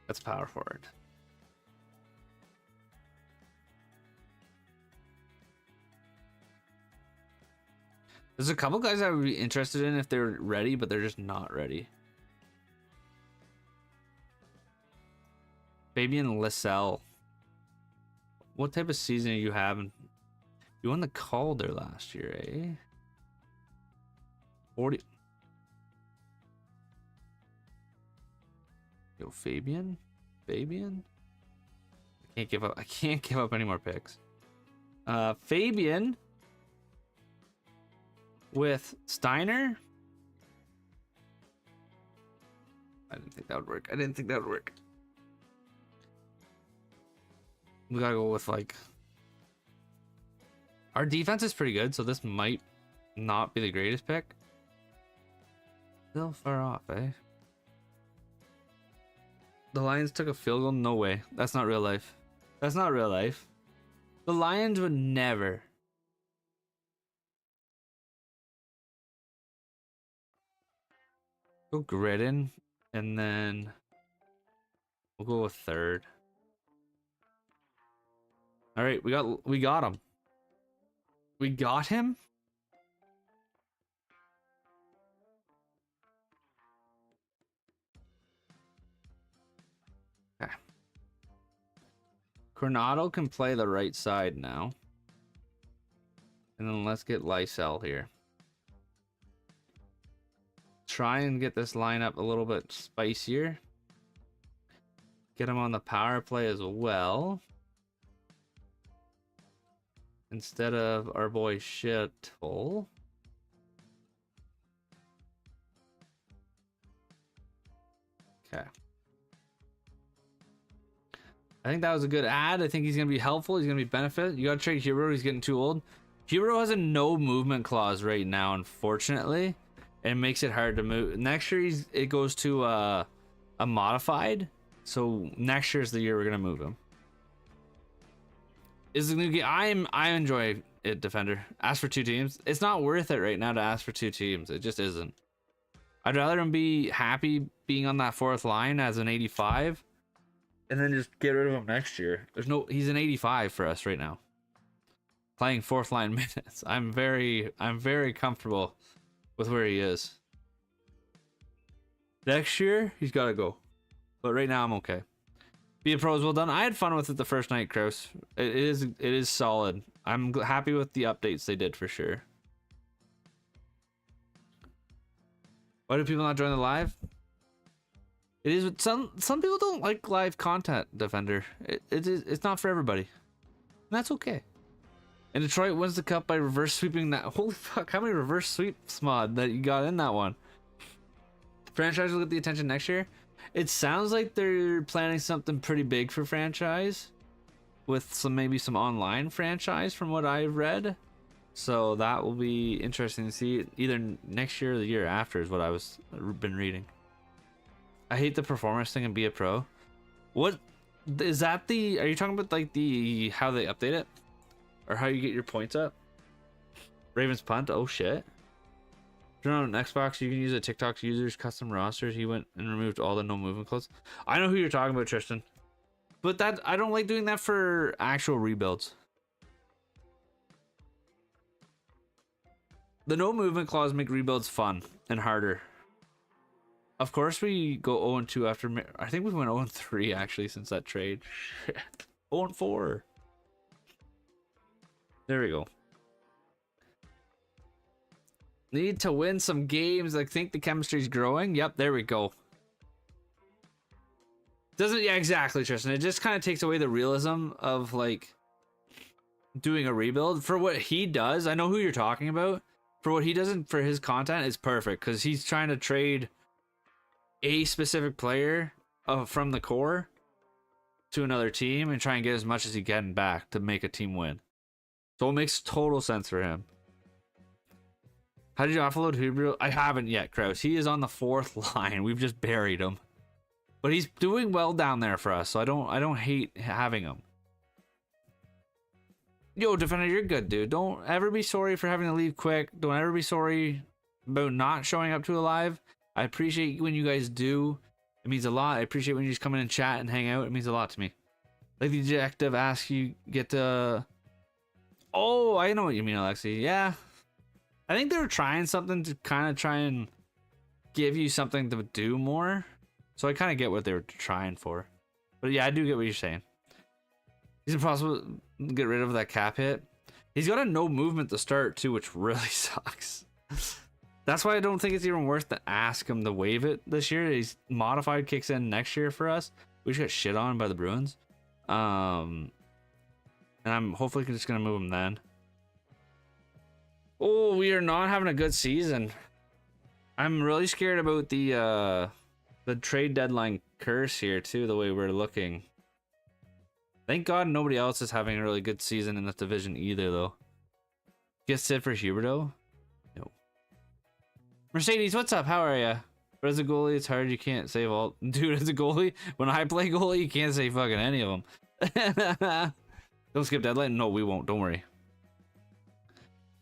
That's power forward. There's a couple guys I would be interested in if they're ready, but they're just not ready. Fabian Lissell. What type of season are you having? You won the Calder last year, eh? 40. Yo, Fabian? Fabian? I can't give up any more picks. Fabian with Steiner. I didn't think that would work. We gotta go with like... Our defense is pretty good, so this might not be the greatest pick. Still far off, eh? The Lions took a field goal? No way. That's not real life. That's not real life. The Lions would never. Go Gridden, and then we'll go with third. All right, we got him. We got him. Okay. Coronado can play the right side now, and then let's get Lysel here. Try and get this lineup a little bit spicier. Get him on the power play as well. Instead of our boy Shithole. Okay. I think that was a good ad. I think he's going to be helpful. He's going to be benefit. You got to trade Hero. He's getting too old. Hero has a no movement clause right now, unfortunately. It makes it hard to move. Next year, it goes to a modified. So next year is the year we're going to move him. Is the new game? I enjoy it, Defender. Ask for 2 teams. It's not worth it right now to ask for 2 teams. It just isn't. I'd rather him be happy being on that 4th line as an 85, and then just get rid of him next year. He's an 85 for us right now. Playing 4th line minutes. I'm very comfortable with where he is. Next year, he's got to go. But right now, I'm okay. Be a pro is well done. I had fun with it the first night, Kraus. It is solid. I'm happy with the updates they did for sure. Why do people not join the live? It is some people don't like live content, Defender. It's not for everybody. And that's okay. And Detroit wins the cup by reverse sweeping that. Holy fuck! How many reverse sweeps mod that you got in that one? Franchise will get the attention next year. It sounds like they're planning something pretty big for franchise, with maybe some online franchise from what I've read. So that will be interesting to see. Either next year or the year after is what been reading. I hate the performance thing and be a pro. What is that? Are you talking about like how they update it, or how you get your points up? Ravens punt. Oh shit. Turn on an Xbox, you can use a TikTok's users custom rosters. He went and removed all the no movement clause. I know who you're talking about, Tristan. But that I don't like doing that for actual rebuilds. The no movement clause make rebuilds fun and harder. Of course, we go 0-2 after. I think we went 0-3 actually since that trade. 0-4. There we go. Need to win some games. I think the chemistry's growing. Yep, there we go. Yeah, exactly, Tristan. It just kind of takes away the realism of like doing a rebuild. For what he does, I know who you're talking about. For what he does and for his content is perfect, because he's trying to trade a specific player from the core to another team and try and get as much as he can back to make a team win. So it makes total sense for him. How did you offload Hubro? I haven't yet, Kraus. He is on the 4th line. We've just buried him. But he's doing well down there for us, so I don't hate having him. Yo, Defender, you're good, dude. Don't ever be sorry for having to leave quick. Don't ever be sorry about not showing up to a live. I appreciate when you guys do. It means a lot. I appreciate when you just come in and chat and hang out. It means a lot to me. Like the objective asks you get to... Oh, I know what you mean, Alexi. Yeah. I think they were trying something to kind of try and give you something to do more. So I kind of get what they were trying for. But yeah, I do get what you're saying. Is it possible to get rid of that cap hit? He's got a no movement to start too, which really sucks. That's why I don't think it's even worth to ask him to waive it this year. He's modified kicks in next year for us. We just got shit on by the Bruins. And I'm hopefully just going to move him then. Oh, we are not having a good season. I'm really scared about the trade deadline curse here too, the way we're looking. I Thank God nobody else is having a really good season in this division either, though. Get Sid for Huberto? No. Mercedes, what's up? How are ya? But as a goalie, it's hard. You can't save all. Dude, as a goalie, when I play goalie, you can't save fucking any of them. Don't skip deadline. No, we won't. Don't worry.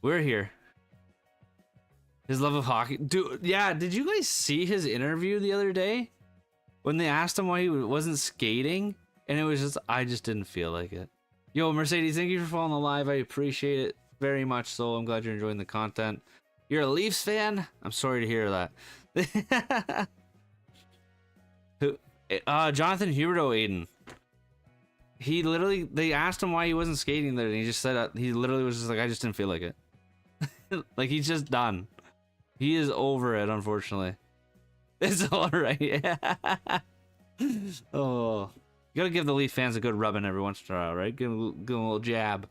We're here. His love of hockey. Dude, yeah, did you guys see his interview the other day? When they asked him why he wasn't skating? And it was just, I just didn't feel like it. Yo, Mercedes, thank you for following the live. I appreciate it very much so. I'm glad you're enjoying the content. You're a Leafs fan? I'm sorry to hear that. Jonathan Huberto, Aiden. He literally, they asked him why he wasn't skating there, and he just said, he literally was just like, I just didn't feel like it. Like, he's just done. He is over it, unfortunately. It's alright. Oh. You gotta give the Leaf fans a good rubbing every once in a while, right? Give them a little jab.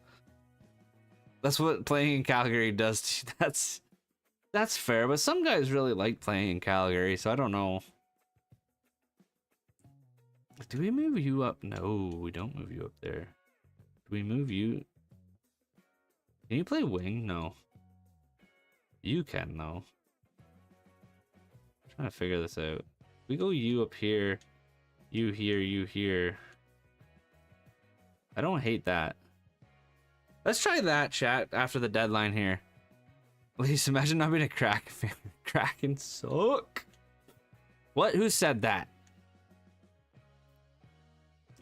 That's what playing in Calgary does. That's fair, but some guys really like playing in Calgary, so I don't know. Do we move you up? No, we don't move you up there. Do we move you? Can you play wing? No. You can, though. I'm trying to figure this out. We go you up here. You here, you here. I don't hate that. Let's try that, chat, after the deadline here. At least imagine not being a Kraken fan. Kraken suck. What? Who said that?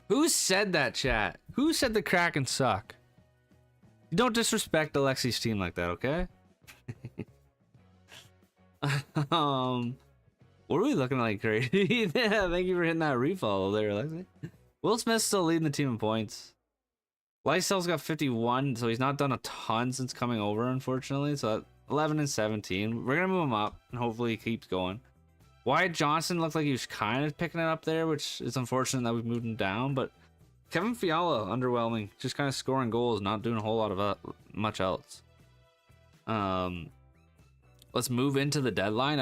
Who said that, chat? Who said the Kraken suck? You don't disrespect Alexi's team like that, okay? What are we looking like crazy? Yeah, thank you for hitting that refollow there, Alexi. Will Smith's still leading the team in points. Lysel's got 51, so he's not done a ton since coming over, unfortunately. So 11 and 17. We're gonna move him up, and hopefully he keeps going. Wyatt Johnson looked like he was kind of picking it up there, which is unfortunate that we've moved him down. But Kevin Fiala, underwhelming, just kind of scoring goals, not doing a whole lot of much else. Let's move into the deadline.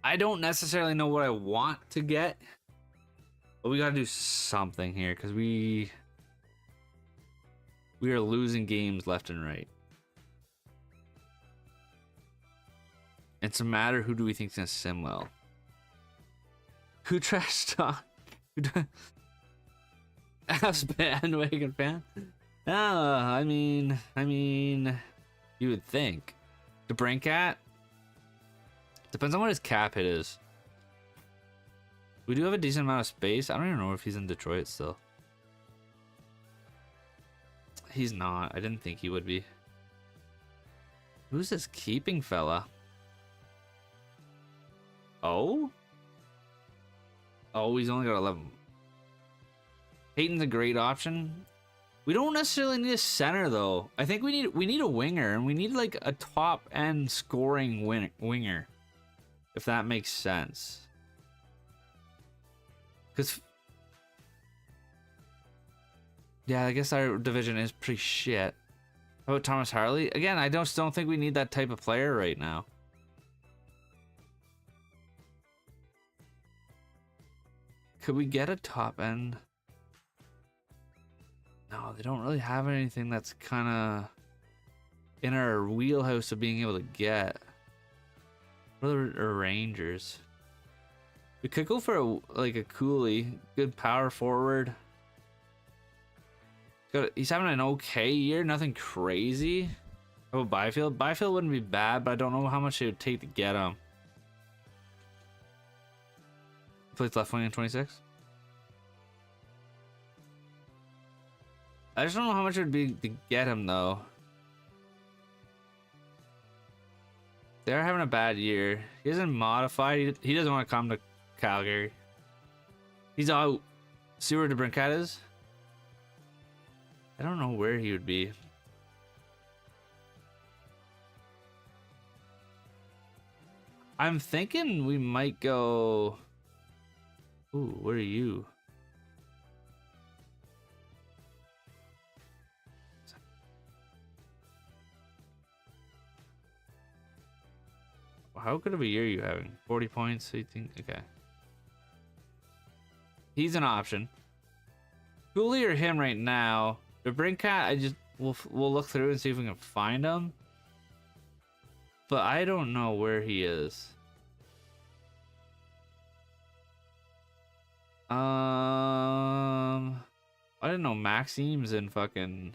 I don't necessarily know what I want to get, but we gotta do something here because we are losing games left and right. It's a matter who do we think's gonna sim well. Who trash talk? As bandwagon fan? I mean, you would think. DeBrincat? Depends on what his cap hit is. We do have a decent amount of space. I don't even know if he's in Detroit still. He's not. I didn't think he would be. Who's this keeping fella? Oh? Oh, he's only got 11. Peyton's a great option. We don't necessarily need a center though. I think we need a winger, and we need like a top end scoring winger. If that makes sense. Because yeah, I guess our division is pretty shit. How about Thomas Harley? Again, I don't think we need that type of player right now. Could we get a top end? No, they don't really have anything that's kind of in our wheelhouse of being able to get. What are Rangers? We could go for a Cooley, good power forward. He's having an okay year, nothing crazy. How about Byfield? Byfield wouldn't be bad, but I don't know how much it would take to get him. Plays left wing in 26. I just don't know how much it would be to get him though. They're having a bad year. He isn't modified. He doesn't want to come to Calgary. He's out. See where DeBrincat is? I don't know where he would be. I'm thinking we might go... Ooh, where are you? How good of a year are you having? 40 points, 18? Okay. He's an option. Cooley or him right now. The Brinkat, we'll look through and see if we can find him. But I don't know where he is. I didn't know Maxime's in fucking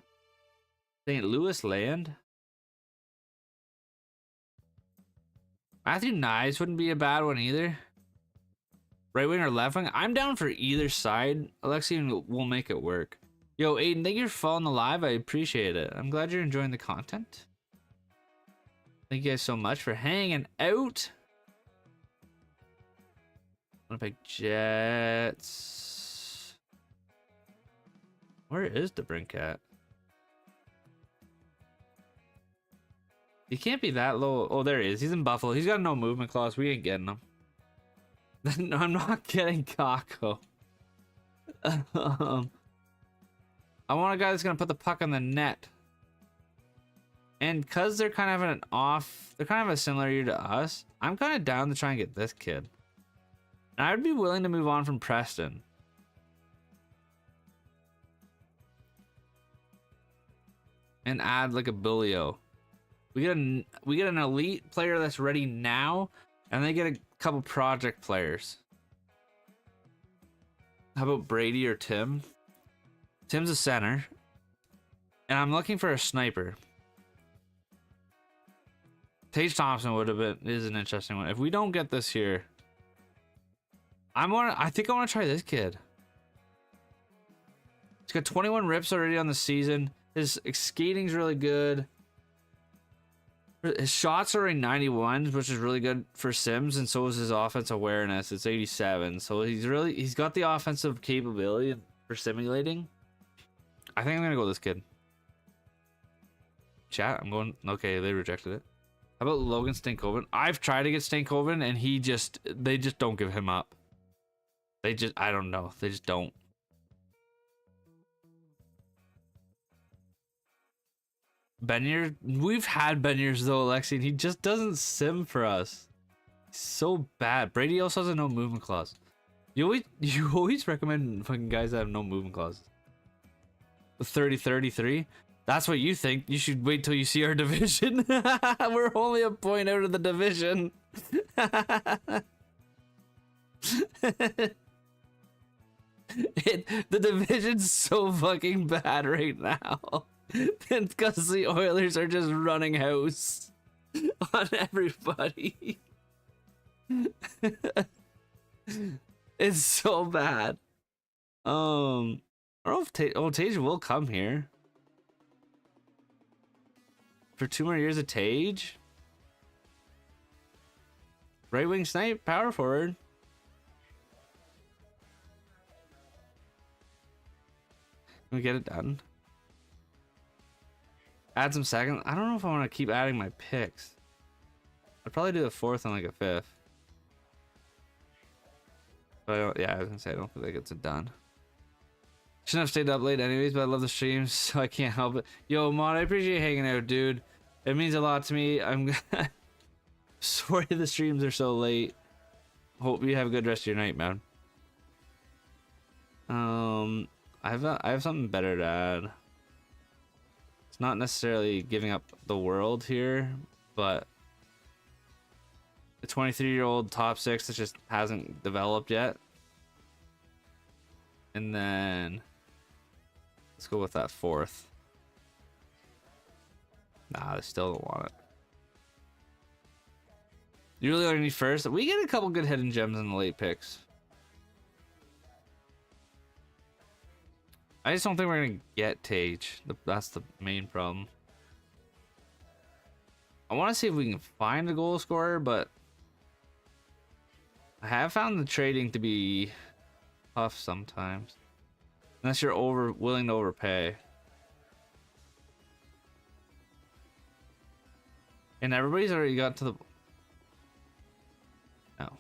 St. Louis land. Matthew Nyes wouldn't be a bad one either. Right wing or left wing? I'm down for either side. Alexi will make it work. Yo, Aiden, thank you for following the live. I appreciate it. I'm glad you're enjoying the content. Thank you guys so much for hanging out. Winnipeg Jets. Where is the Brinkat? He can't be that low. Oh, there he is. He's in Buffalo. He's got no movement clause. We ain't getting him. No, I'm not getting Kako. I want a guy that's gonna put the puck on the net. And cause they're kind of they're kind of a similar year to us. I'm kind of down to try and get this kid. And I would be willing to move on from Preston. And add like a Bulio. We get an elite player that's ready now, and they get a couple project players. How about Brady or Tim? Tim's a center. And I'm looking for a sniper. Tage Thompson is an interesting one. If we don't get this here, I think I want to try this kid. He's got 21 rips already on the season. His skating's really good. His shots are in 91s, which is really good for Sims, and so is his offense awareness. It's 87. So he's got the offensive capability for simulating. I think I'm gonna go with this kid. Chat, I'm going. Okay, they rejected it. How about Logan Stankoven? I've tried to get Stankoven, and they just don't give him up. I don't know. They just don't. Beniers, we've had Beniers though, Alexi, and he just doesn't sim for us. He's so bad. Brady also has a no movement clause. You always recommend fucking guys that have no movement clauses. 30-33. That's what you think. You should wait till you see our division. We're only a point out of the division. The division's so fucking bad right now. Because the Oilers are just running house on everybody. It's so bad. I don't know if Tage will come here for 2 more years of Tage. Right wing snipe, power forward. Can we get it done? Add some second. I don't know if I want to keep adding my picks. I'd probably do a 4th and like a 5th. But I was gonna say I don't feel like it's done. Shouldn't have stayed up late anyways, but I love the streams, so I can't help it. Yo, Mod, I appreciate you hanging out, dude. It means a lot to me. I'm sorry the streams are so late. Hope you have a good rest of your night, man. I have something better to add. It's not necessarily giving up the world here, but the 23-year-old top 6 that just hasn't developed yet. And then let's go with that 4th. Nah, they still don't want it. You really only need first. We get a couple good hidden gems in the late picks. I just don't think we're gonna get Tage. That's the main problem. I want to see if we can find a goal scorer, but I have found the trading to be tough sometimes, unless you're willing to overpay. And everybody's already got to the. No.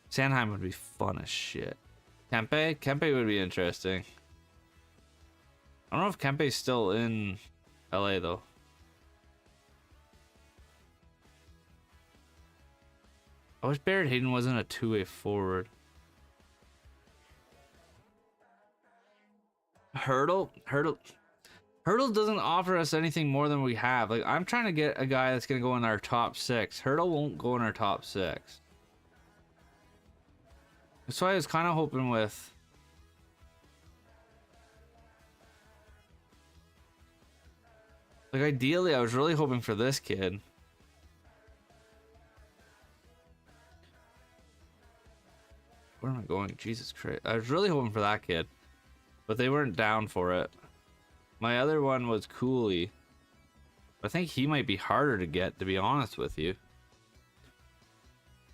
Sanheim would be fun as shit. Kempe would be interesting. I don't know if Kempe's still in LA though. I wish Barrett Hayden wasn't a two-way forward. Hurdle doesn't offer us anything more than we have. Like, I'm trying to get a guy that's gonna go in our top 6. Hurdle won't go in our top 6. That's why I was kind of hoping with. Like, ideally, I was really hoping for this kid. Where am I going? Jesus Christ. I was really hoping for that kid. But they weren't down for it. My other one was Cooley. I think he might be harder to get, to be honest with you.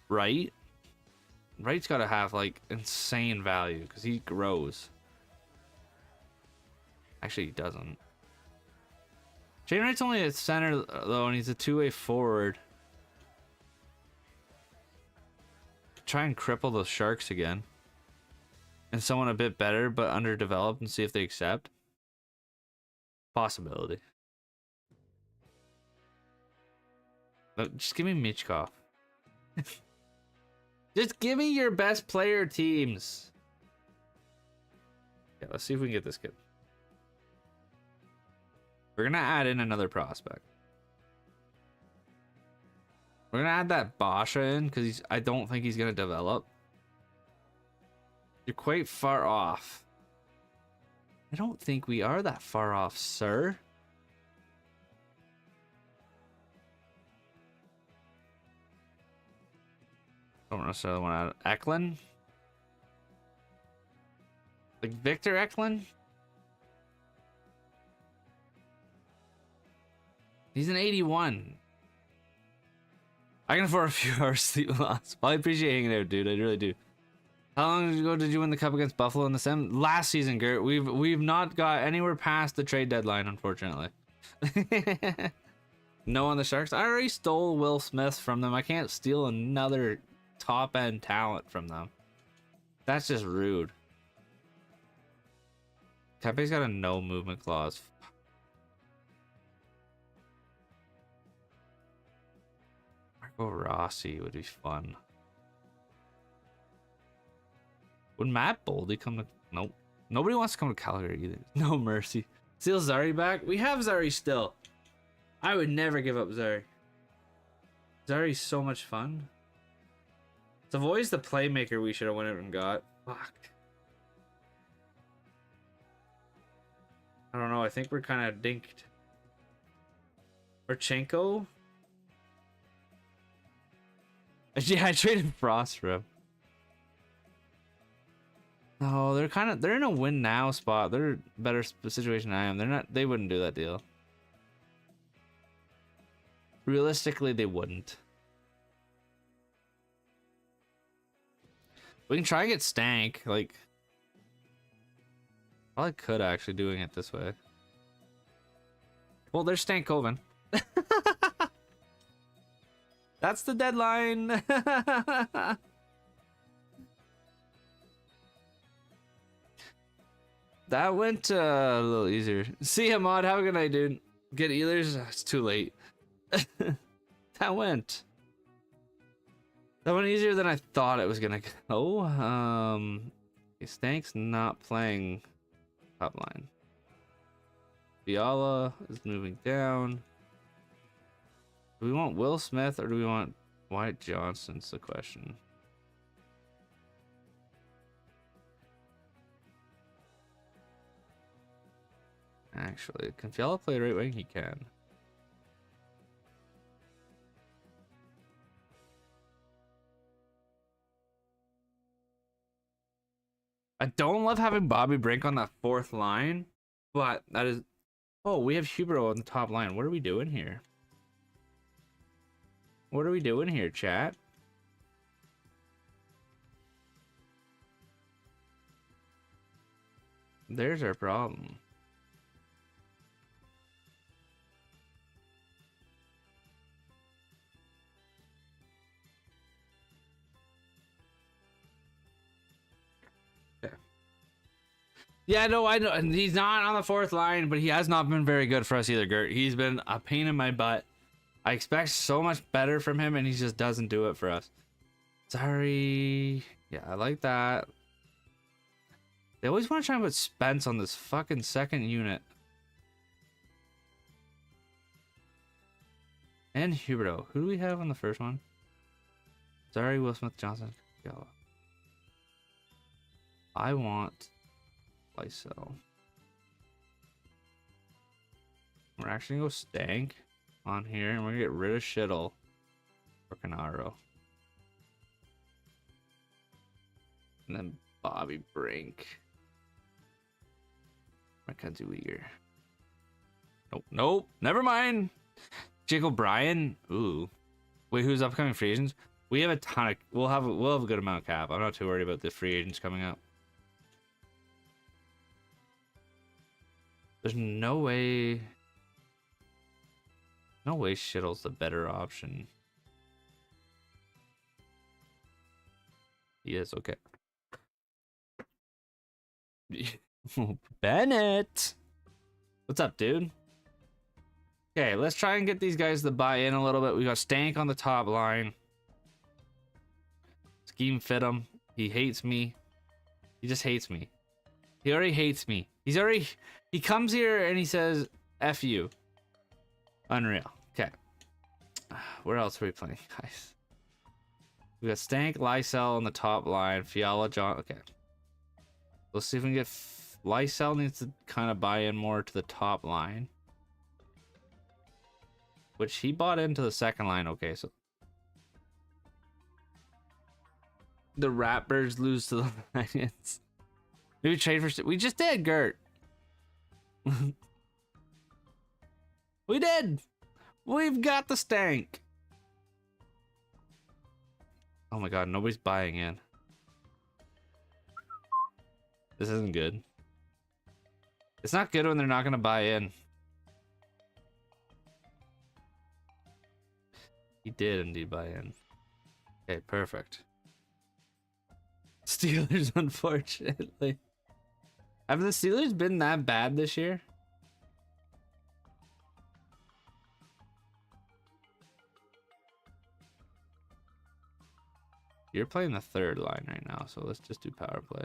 Right? Right's got to have, like, insane value, because he grows. Actually, he doesn't. Shane Wright's only a center, though, and he's a two-way forward. Try and cripple those Sharks again. And someone a bit better, but underdeveloped, and see if they accept. Possibility. But just give me Michkov. Just give me your best player teams. Yeah, let's see if we can get this kid. We're gonna add in another prospect. We're gonna add that Basha in because I don't think he's gonna develop. You're quite far off. I don't think we are that far off, sir. Don't necessarily want to add Eklund. Like Victor Eklund. He's an 81. I can afford a few hours sleep loss. Well, I appreciate hanging out, dude. I really do. How long ago did you win the cup against Buffalo in the Sim? Last season, Gert. We've not got anywhere past the trade deadline, unfortunately. No on the Sharks. I already stole Will Smith from them. I can't steal another top end talent from them. That's just rude. Tepe's got a no movement clause. Marco Rossi would be fun. Would Matt Boldy come to... Nope. Nobody wants to come to Calgary either. No mercy. Steal Zari back? We have Zari still. I would never give up Zari. Zari's so much fun. Savoy's the playmaker we should have went out and got. Fuck. I don't know. I think we're kind of dinked. Orchenko? Yeah, I traded Frost for him. No, they're in a win now spot. They're in a better situation than I am. They wouldn't do that deal. Realistically, they wouldn't. We can try and get Stank, like probably could actually doing it this way. Well, there's Stankoven. That's the deadline. That went a little easier. See ya, Mod. Have a good night, dude. Get Ehlers? It's too late. That went easier than I thought it was gonna go. Stank's not playing top line. Fiala is moving down. Do we want Will Smith or do we want Wyatt Johnson's the question. Actually, can Fiala play right wing? He can. I don't love having Bobby Brink on that fourth line, but that is... Oh, we have Huberto on the top line. What are we doing here? What are we doing here, chat? There's our problem. Yeah, no, I know. And he's not on the fourth line, but he has not been very good for us either, Gert. He's been a pain in my butt. I expect so much better from him, and he just doesn't do it for us. Sorry. Yeah, I like that. They always want to try and put Spence on this fucking second unit. And Huberto. Who do we have on the first one? Sorry, Will Smith Johnson. Go. I want Lysel. We're actually gonna go Stank on here, and we're gonna get rid of Shittle for Canaro. And then Bobby Brink. Mackenzie Weegar. Nope, nope, never mind. Jake O'Brien. Ooh. Wait, who's upcoming free agents? We have a ton of we'll have a good amount of cap. I'm not too worried about the free agents coming up. There's no way Shittle's the better option. He is, okay. Bennett! What's up, dude? Okay, let's try and get these guys to buy in a little bit. We got Stank on the top line. Scheme fit him. He hates me. He just hates me. He already hates me. He comes here and he says, F you. Unreal. Okay. Where else are we playing, guys? We got Stank, Lysel on the top line. Fiala, John. Okay. Let's see if we can get... Lysel needs to kind of buy in more to the top line. Which he bought into the second line. Okay, so... The Ratbirds lose to the Lions. Maybe trade for... We just did, Gert. We did. We've got the Stank. Oh my god, nobody's buying in. This isn't good. It's not good when they're not going to buy in. He did indeed buy in. Okay, perfect. Steelers, unfortunately. Have the Steelers been that bad this year? You're playing the third line right now, so let's just do power play.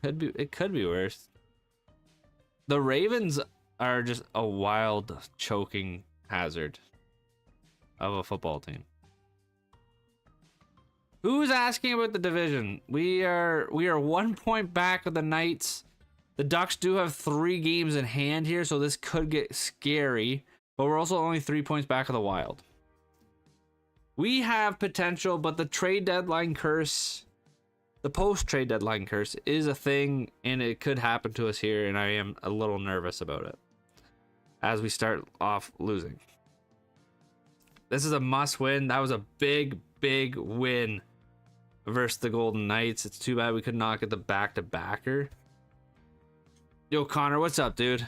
It could be worse. The Ravens are just a wild choking hazard of a football team. Who's asking about the division? We are 1 point back of the Knights. The Ducks do have 3 games in hand here, so this could get scary. But we're also only 3 points back of the Wild. We have potential, but the trade deadline curse, the post-trade deadline curse is a thing, and it could happen to us here, and I am a little nervous about it as we start off losing. This is a must-win. That was a big, big win versus the Golden Knights. It's too bad we could not get the back-to-backer. Yo, Connor, what's up, dude?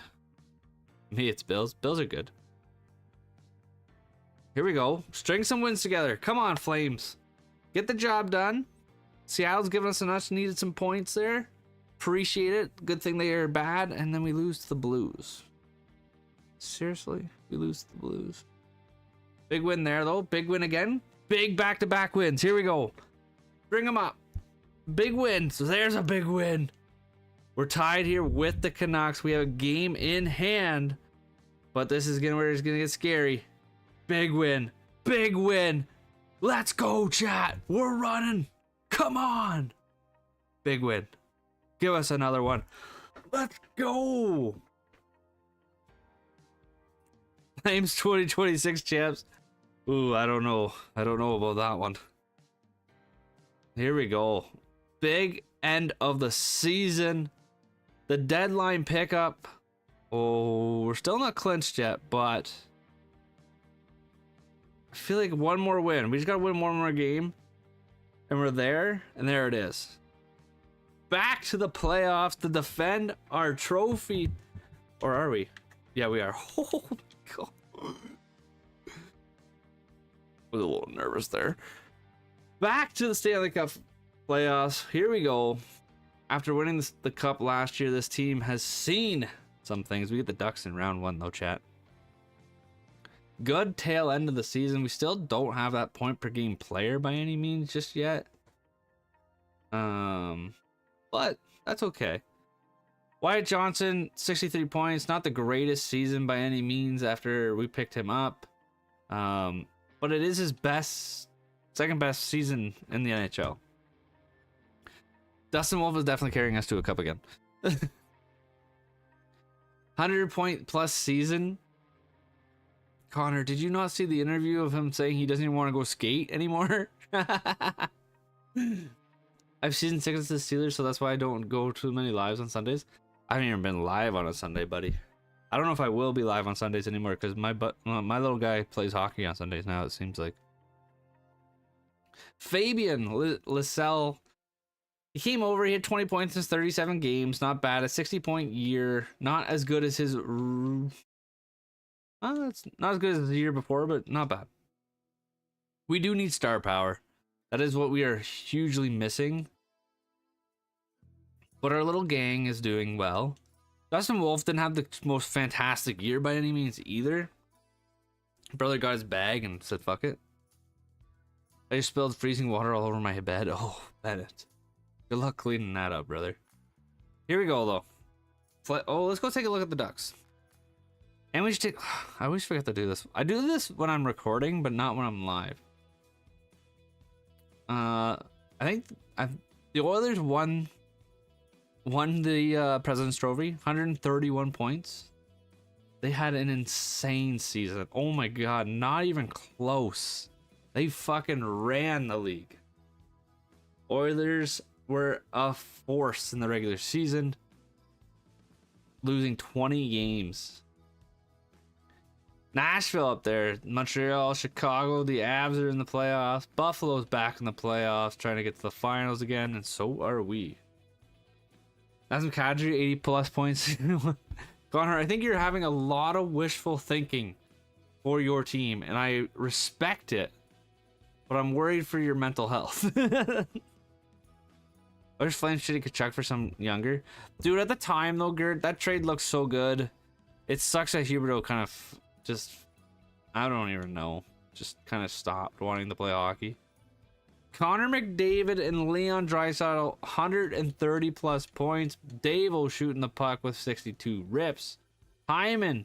Me, it's Bills. Bills are good. Here we go. String some wins together. Come on, Flames. Get the job done. Seattle's giving us enough. Needed some points there. Appreciate it. Good thing they are bad. And then we lose to the Blues. Seriously? We lose to the Blues. Big win there, though. Big win again. Big back-to-back wins. Here we go. Bring them up. Big win. So there's a big win. We're tied here with the Canucks. We have a game in hand. But this is where it's going to get scary. Big win. Big win. Let's go, chat. We're running. Come on. Big win. Give us another one. Let's go. Flames 2026 champs. Ooh, I don't know. I don't know about that one. Here we go. Big end of the season. The deadline pickup. Oh, we're still not clinched yet, but I feel like one more win. We just got to win one more game. And we're there. And there it is. Back to the playoffs to defend our trophy. Or are we? Yeah, we are. Oh, God. Was a little nervous there. Back to the Stanley Cup playoffs. Here we go. After winning the cup last year, this team has seen some things. We get the Ducks in round 1, though, chat. Good tail end of the season. We still don't have that point per game player by any means just yet. But that's okay. Wyatt Johnson, 63 points. Not the greatest season by any means after we picked him up. But it is his second best season in the NHL. Dustin Wolf is definitely carrying us to a cup again. 100-point plus season. Connor, did you not see the interview of him saying he doesn't even want to go skate anymore? I've season tickets to the Steelers, so that's why I don't go too many lives on Sundays. I haven't even been live on a Sunday, buddy. I don't know if I will be live on Sundays anymore because my little guy plays hockey on Sundays now, it seems like. Fabian Lissell. He came over, he had 20 points in 37 games. Not bad. A 60-point year. Not as good as his... it's not as good as the year before, but not bad. We do need star power. That is what we are hugely missing. But our little gang is doing well. Dustin Wolf didn't have the most fantastic year by any means either. Brother got his bag and said, fuck it. I just spilled freezing water all over my bed. Oh, Bennett. Good luck cleaning that up, brother. Here we go, though. Let's go take a look at the Ducks. And we should take... I always forget to do this. I do this when I'm recording, but not when I'm live. I think the Oilers won the President's Trophy. 131 points. They had an insane season. Oh my god, not even close. They fucking ran the league. Oilers were a force in the regular season, losing 20 games. Nashville up there, Montreal, Chicago, the Avs are in the playoffs. Buffalo's back in the playoffs, trying to get to the finals again, and so are we. Nazem Kadri, 80 plus points. Connor, I think you're having a lot of wishful thinking for your team, and I respect it, but I'm worried for your mental health. I just Flame Shitty Kachuk for some younger. Dude, at the time though, Gert, that trade looks so good. It sucks that Huberdeau kind of just, I don't even know, just kind of stopped wanting to play hockey. Connor McDavid and Leon Draisaitl, 130 plus points. Dave-O shooting the puck with 62 rips. Hyman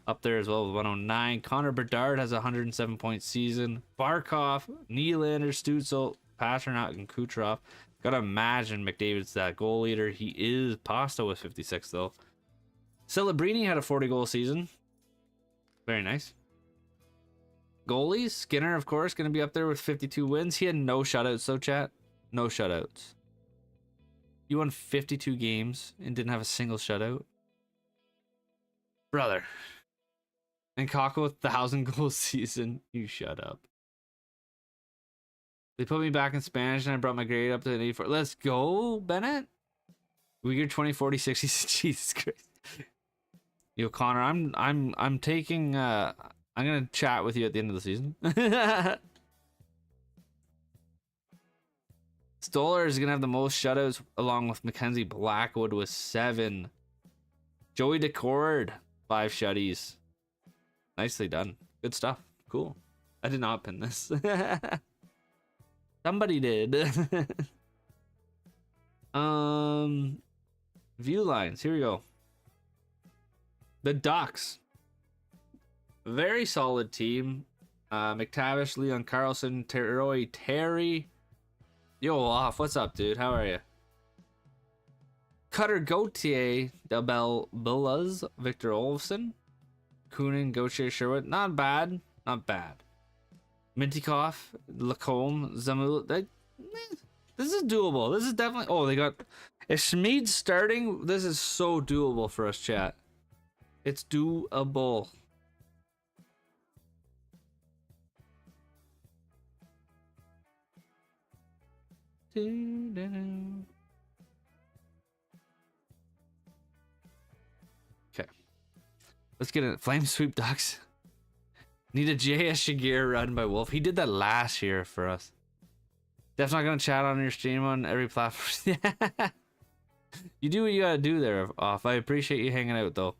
up there as well with 109. Connor Bedard has a 107-point season. Barkov, Nylander, Stützle, Pasternak, and Kucherov. Gotta imagine McDavid's that goal leader. He is. Pasta with 56 though. Celebrini had a 40-goal season. Very nice. Goalies, Skinner, of course, going to be up there with 52 wins. He had no shutouts, though, chat. No shutouts. You won 52 games and didn't have a single shutout? Brother. And Kako, 1,000-goal season. You shut up. They put me back in Spanish, and I brought my grade up to an 84. Let's go, Bennett. Uyghur 20, 40, 60. Jesus Christ. Yo, Connor, I'm taking... I'm gonna chat with you at the end of the season. Stoller is gonna have the most shutouts along with Mackenzie Blackwood with 7. Joey Decord, 5 shutties. Nicely done. Good stuff. Cool. I did not pin this. Somebody did. View lines. Here we go. The Ducks. Very solid team. McTavish, Leon Carlson, Terry. Yo, Off, what's up, dude? How are you? Cutter Gauthier, Dabel Billas, Victor Olofsson, Kunin, Gauthier, Sherwood. Not bad. Not bad. Mintykoff, Lacombe, Zamul. This is doable. This is definitely... Oh, they got... If Schmid's starting, this is so doable for us, chat. It's doable. Okay. Let's get it. Flame Sweep Ducks. Need a J.S. Shagir run by Wolf. He did that last year for us. Definitely not gonna chat on your stream on every platform. You do what you gotta do there, Off. I appreciate you hanging out though.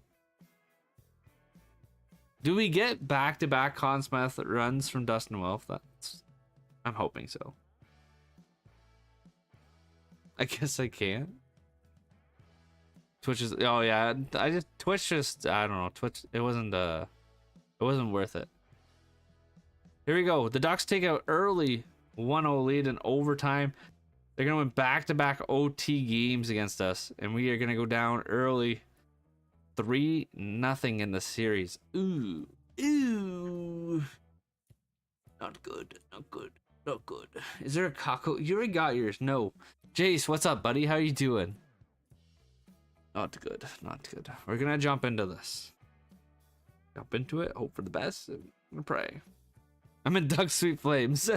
Do we get back-to-back Conn Smythe runs from Dustin Wolf? I'm hoping so. I guess I can't. Twitch is, oh yeah, Twitch just, I don't know, Twitch, it wasn't worth it. Here we go. The Ducks take out early 1-0 lead in overtime. They're gonna win back-to-back OT games against us, and we are gonna go down early 3-0 in the series. Ooh. Not good. Is there a Kako? You already got yours. No. Jace, what's up, buddy? How you doing? Not good. We're gonna jump into this. Jump into it. Hope for the best. I'm gonna pray. I'm in Duck Sweet Flames.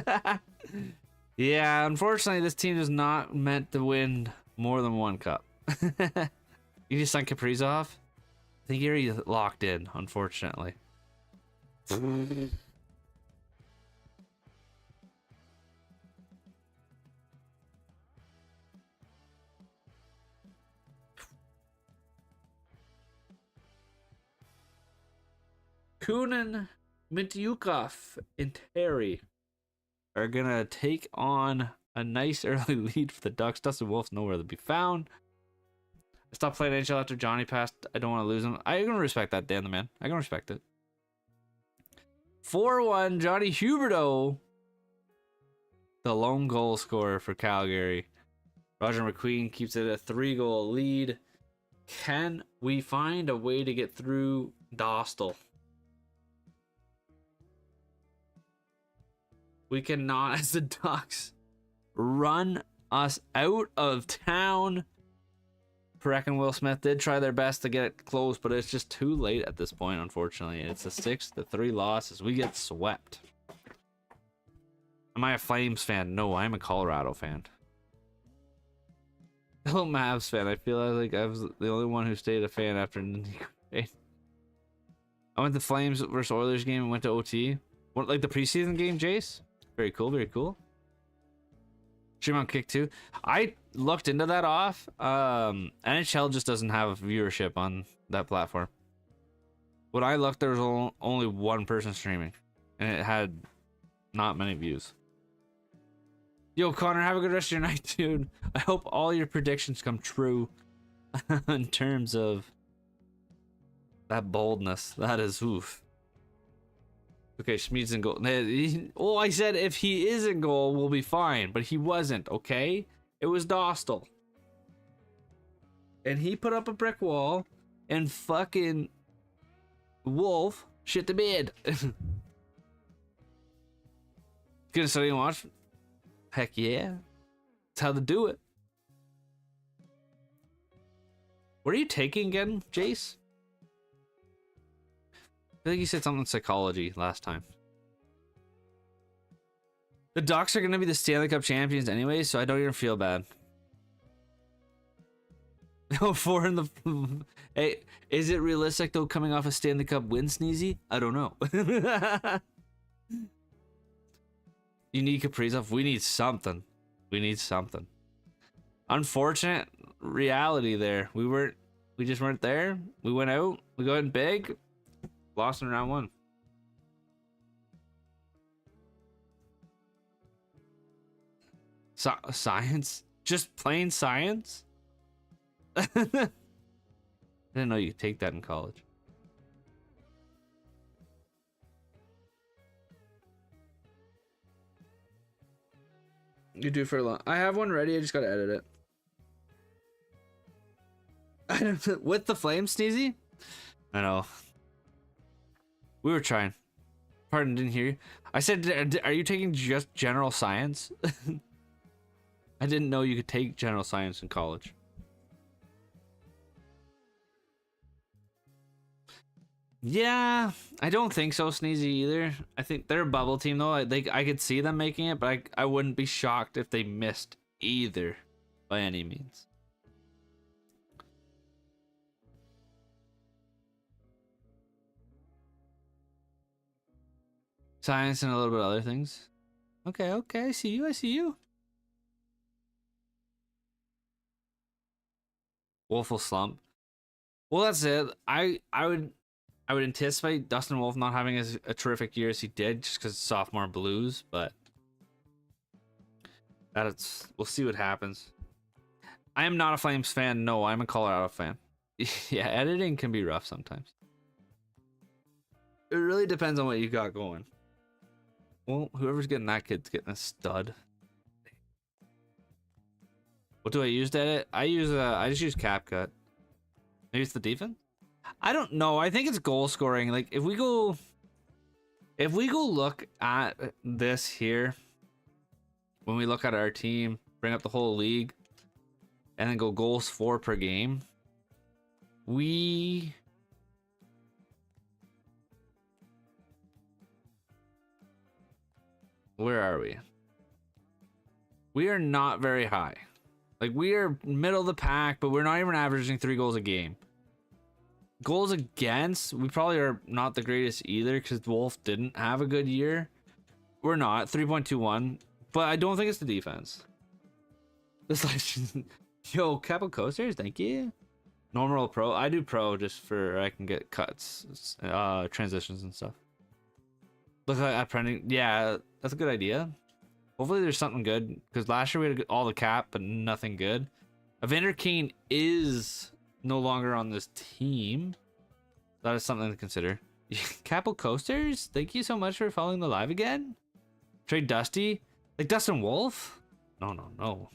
Yeah, unfortunately, this team is not meant to win more than one cup. You just signed Kaprizov? I think you're already locked in, unfortunately. Kunin, Mintyukov, and Terry are gonna take on a nice early lead for the Ducks. Dustin Wolf's nowhere to be found. I stopped playing NHL after Johnny passed. I don't want to lose him. I'm gonna respect that, Dan the man. I'm gonna respect it. 4-1, Johnny Huberdeau, the lone goal scorer for Calgary. Roger McQueen keeps it a 3-goal lead. Can we find a way to get through Dostal? We cannot, as the Ducks run us out of town. Perek and Will Smith did try their best to get it close, but it's just too late at this point, unfortunately. It's a 6-3 loss as we get swept. Am I a Flames fan? No, I'm a Colorado fan. Hello, Mavs fan. I feel like I was the only one who stayed a fan after I went to Flames versus Oilers game and went to OT. What, like the preseason game, Jace? Very cool. Stream on Kick 2. I looked into that off. NHL just doesn't have viewership on that platform. When I looked, there was only one person streaming, and it had not many views. Yo, Connor, have a good rest of your night, dude. I hope all your predictions come true in terms of that boldness. That is oof. Okay, Schmid's in goal. Oh, I said if he is in goal, we'll be fine. But he wasn't, okay? It was Dostal. And he put up a brick wall, and fucking Wolf shit the bed. Gonna study and watch? Heck yeah. That's how to do it. What are you taking again, Jace? I think you said something psychology last time. The Ducks are going to be the Stanley Cup champions anyway, so I don't even feel bad. Oh, 4 in the... Hey, is it realistic though coming off a Stanley Cup win, Sneezy? I don't know. You need Kaprizov. We need something. Unfortunate reality there. We just weren't there. We went out. We got in big. Lost in round 1. Science? Just plain science? I didn't know you could take that in college. You do for a long. I have one ready. I just gotta edit it. With the flame, Sneezy? I know. We were trying. Pardon, didn't hear you. I said, are you taking just general science? I didn't know you could take general science in college. Yeah, I don't think so, Sneezy, either. I think they're a bubble team, though. I could see them making it, but I wouldn't be shocked if they missed either, by any means. Science and a little bit of other things. Okay, I see you. Wolf will slump. Well, that's it. I I would anticipate Dustin Wolf not having a terrific year as he did just because sophomore blues, but we'll see what happens. I am not a Flames fan. No, I'm a Colorado fan. Yeah, editing can be rough sometimes. It really depends on what you got going. Well, whoever's getting that kid's getting a stud. What do I use to edit? I just use CapCut. Maybe it's the defense? I don't know. I think it's goal scoring. Like if we go look at this here, when we look at our team, bring up the whole league, and then go goals for per game, where are we? We are not very high. Like we are middle of the pack, but we're not even averaging 3 goals a game. Goals against, we probably are not the greatest either because Wolf didn't have a good year. We're not 3.21, but I don't think it's the defense. This like, yo, Capo Coasters, thank you. Normal pro, I do pro just for I can get cuts, transitions and stuff. Look at printing, yeah, that's a good idea. Hopefully there's something good because last year we had all the cap, but nothing good. Evander Kane is no longer on this team. That is something to consider. Capo Coasters, thank you so much for following the live again. Trade Dusty, like Dustin Wolf. No.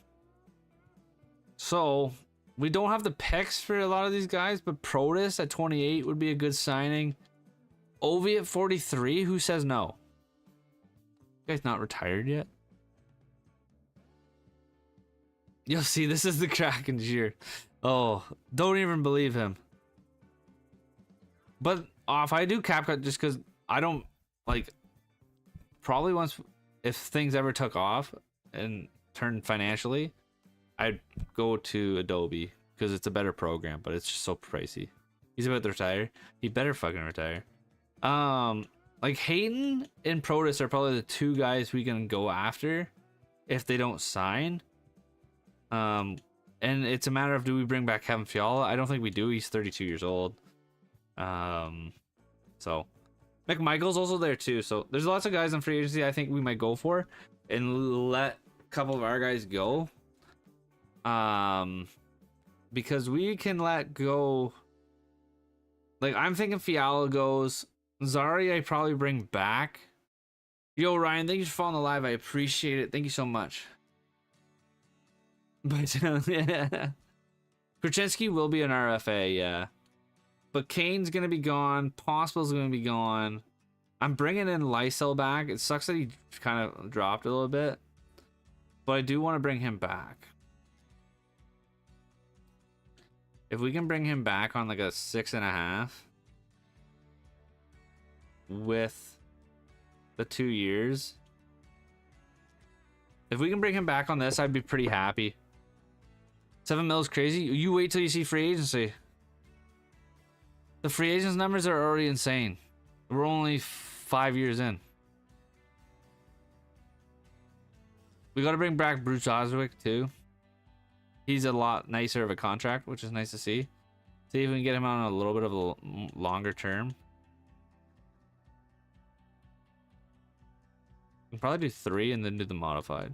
So we don't have the picks for a lot of these guys, but Protus at 28 would be a good signing. Ovi at 43, who says no? You guys not retired yet? You'll see, this is the Kraken cheer. Oh, don't even believe him. But if I do CapCut just because I don't like, probably once if things ever took off and turned financially, I'd go to Adobe because it's a better program, but it's just so pricey. He's about to retire. He better fucking retire. Like Hayden and Protus are probably the 2 guys we can go after if they don't sign. And it's a matter of, do we bring back Kevin Fiala? I don't think we do. He's 32 years old. So McMichael's also there too. So there's lots of guys in free agency I think we might go for and let a couple of our guys go. Because we can let go. Like I'm thinking Fiala goes. Zari I probably bring back. Yo Ryan, thank you for following the live. I appreciate it. Thank you so much. But yeah. Krasinski will be an RFA, yeah. But Kane's gonna be gone. Possible's gonna be gone. I'm bringing in Lysel back. It sucks that he kind of dropped a little bit, but I do want to bring him back. If we can bring him back on like a 6.5 with the 2 years, if we can bring him back on this, I'd be pretty happy. 7 mil is crazy. You wait till you see free agency. The free agents numbers are already insane. We're only 5 years in. We got to bring back Bruce Oswick too. He's a lot nicer of a contract, which is nice to see. See if we can get him on a little bit of a longer term. We can probably do 3 and then do the modified.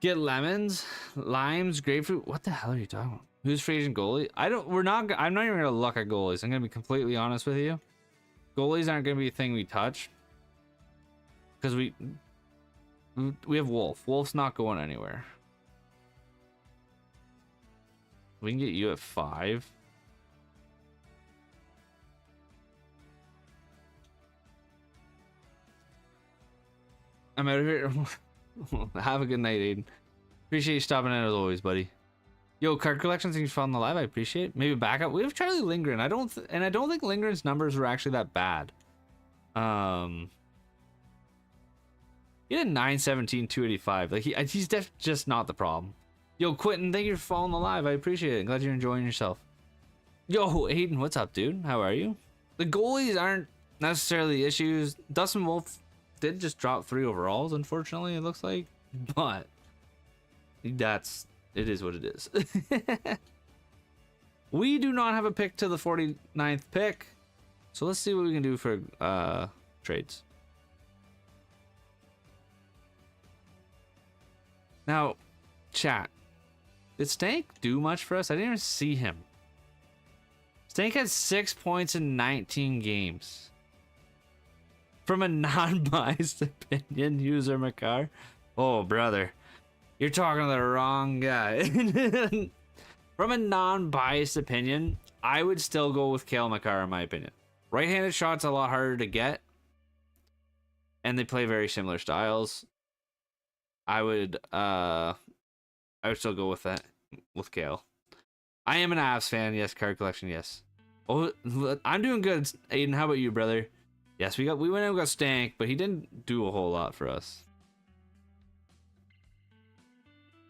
Get lemons, limes, grapefruit. What the hell are you talking about? Who's free agent goalie? I'm not even gonna look at goalies. I'm gonna be completely honest with you. Goalies aren't gonna be a thing we touch. Because we have Wolf. Wolf's not going anywhere. We can get you at 5. I'm out of here. Have a good night, Aiden. Appreciate you stopping in as always, buddy. Yo, card collections, thanks for following the live. I appreciate it. Maybe backup. We have Charlie Lindgren. I don't think Lindgren's numbers were actually that bad. He had 917, 285. Like he's just not the problem. Yo, Quentin, thank you for following the live. I appreciate it. Glad you're enjoying yourself. Yo, Aiden, what's up, dude? How are you? The goalies aren't necessarily issues. Dustin Wolf did just drop 3 overalls, unfortunately, it looks like. But that's it is what it is. We do not have a pick to the 49th pick. So let's see what we can do for trades. Now, chat. Did Stank do much for us? I didn't even see him. Stank had 6 points in 19 games. From a non-biased opinion, user Makar. Oh, brother. You're talking to the wrong guy. From a non-biased opinion, I would still go with Kale Makar in my opinion. Right-handed shots a lot harder to get. And they play very similar styles. I would still go with that, with Kale. I am an Avs fan, yes. Card collection, yes. Oh, I'm doing good, Aiden. How about you, brother? Yes, we went and got Stank, but he didn't do a whole lot for us.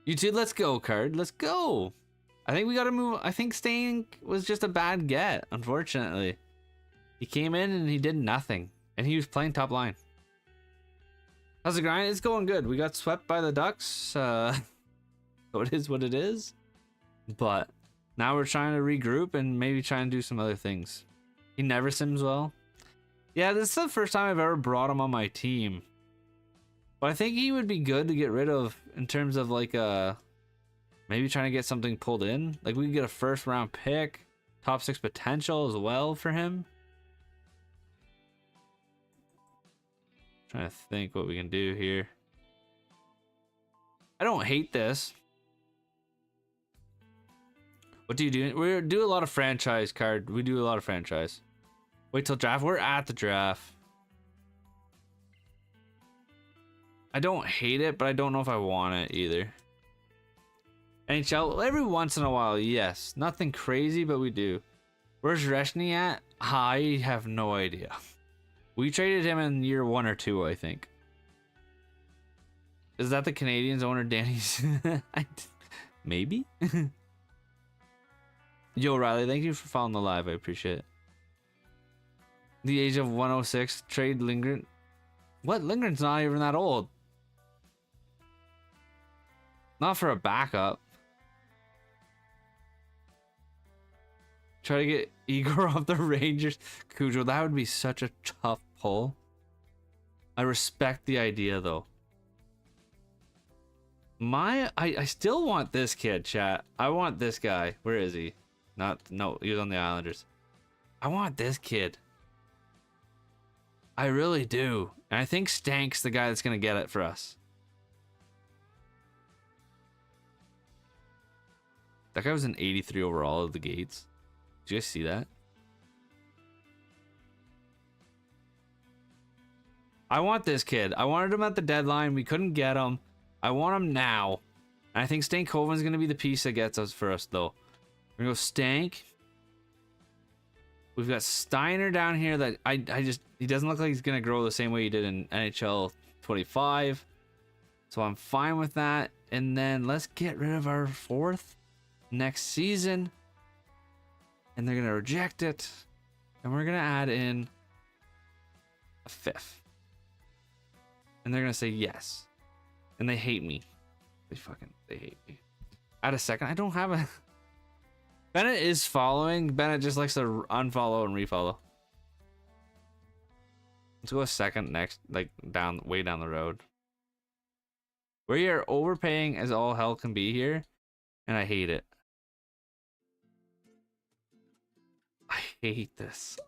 You two, let's go, Card. Let's go. I think we got to move. I think Stank was just a bad get, unfortunately. He came in and he did nothing, and he was playing top line. How's the grind? It's going good. We got swept by the Ducks. So it is what it is. But now we're trying to regroup and maybe try and do some other things. He never sims well. Yeah, this is the first time I've ever brought him on my team. But I think he would be good to get rid of in terms of like maybe trying to get something pulled in. Like we could get a first round pick, top 6 potential as well for him. Trying to think what we can do here. I don't hate this. What do you do? We do a lot of franchise card. We do a lot of franchise. Wait till draft. We're at the draft. I don't hate it, but I don't know if I want it either. NHL, every once in a while, yes. Nothing crazy, but we do. Where's Reshny at? I have no idea. We traded him in year 1 or 2, I think. Is that the Canadiens owner, Danny's? Maybe? Yo, Riley, thank you for following the live. I appreciate it. The age of 106, trade Lindgren. What? Lindgren's not even that old. Not for a backup. Try to get Igor off the Rangers. Cujo, that would be such a tough pull. I respect the idea, though. I still want this kid, chat. I want this guy. Where is he? No, he was on the Islanders. I want this kid. I really do. And I think Stank's the guy that's going to get it for us. That guy was an 83 overall at the gates. Did you guys see that? I want this kid. I wanted him at the deadline. We couldn't get him. I want him now. And I think Stankoven's going to be the piece that gets us for us, though. We're going to go Stank. We've got Steiner down here that he doesn't look like he's going to grow the same way he did in NHL 25. So I'm fine with that. And then let's get rid of our 4th next season. And they're going to reject it. And we're going to add in a 5th. And they're going to say yes. And they hate me. They hate me. Add a 2nd. I don't have a... Bennett is following. Bennett just likes to unfollow and refollow. Let's go a 2nd next, like way down the road. We are overpaying as all hell can be here, and I hate it. I hate this.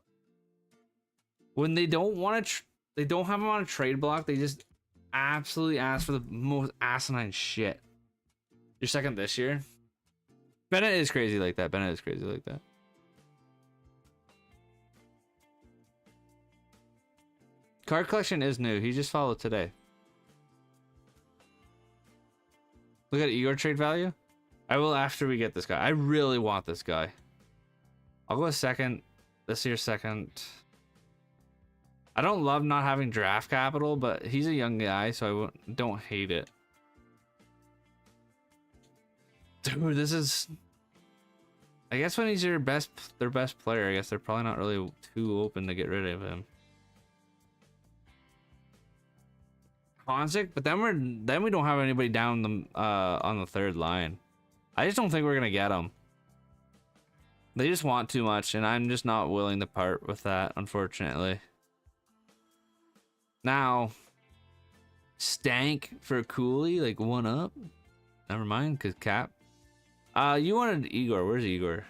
When they don't want to, they don't have him on a trade block. They just absolutely ask for the most asinine shit. You're 2nd this year. Bennett is crazy like that. Bennett is crazy like that. Card collection is new. He just followed today. Look at Igor trade value. I will after we get this guy. I really want this guy. I'll go a 2nd. This year's 2nd. I don't love not having draft capital, but he's a young guy, so I don't hate it. Dude, this is... I guess when he's their best player, I guess they're probably not really too open to get rid of him. Honzik, but then we don't have anybody down the on the 3rd line. I just don't think we're gonna get them. They just want too much, and I'm just not willing to part with that, unfortunately. Now, Stank for Cooley, like 1 up. Never mind, cause Cap. You wanted Igor. Where's Igor?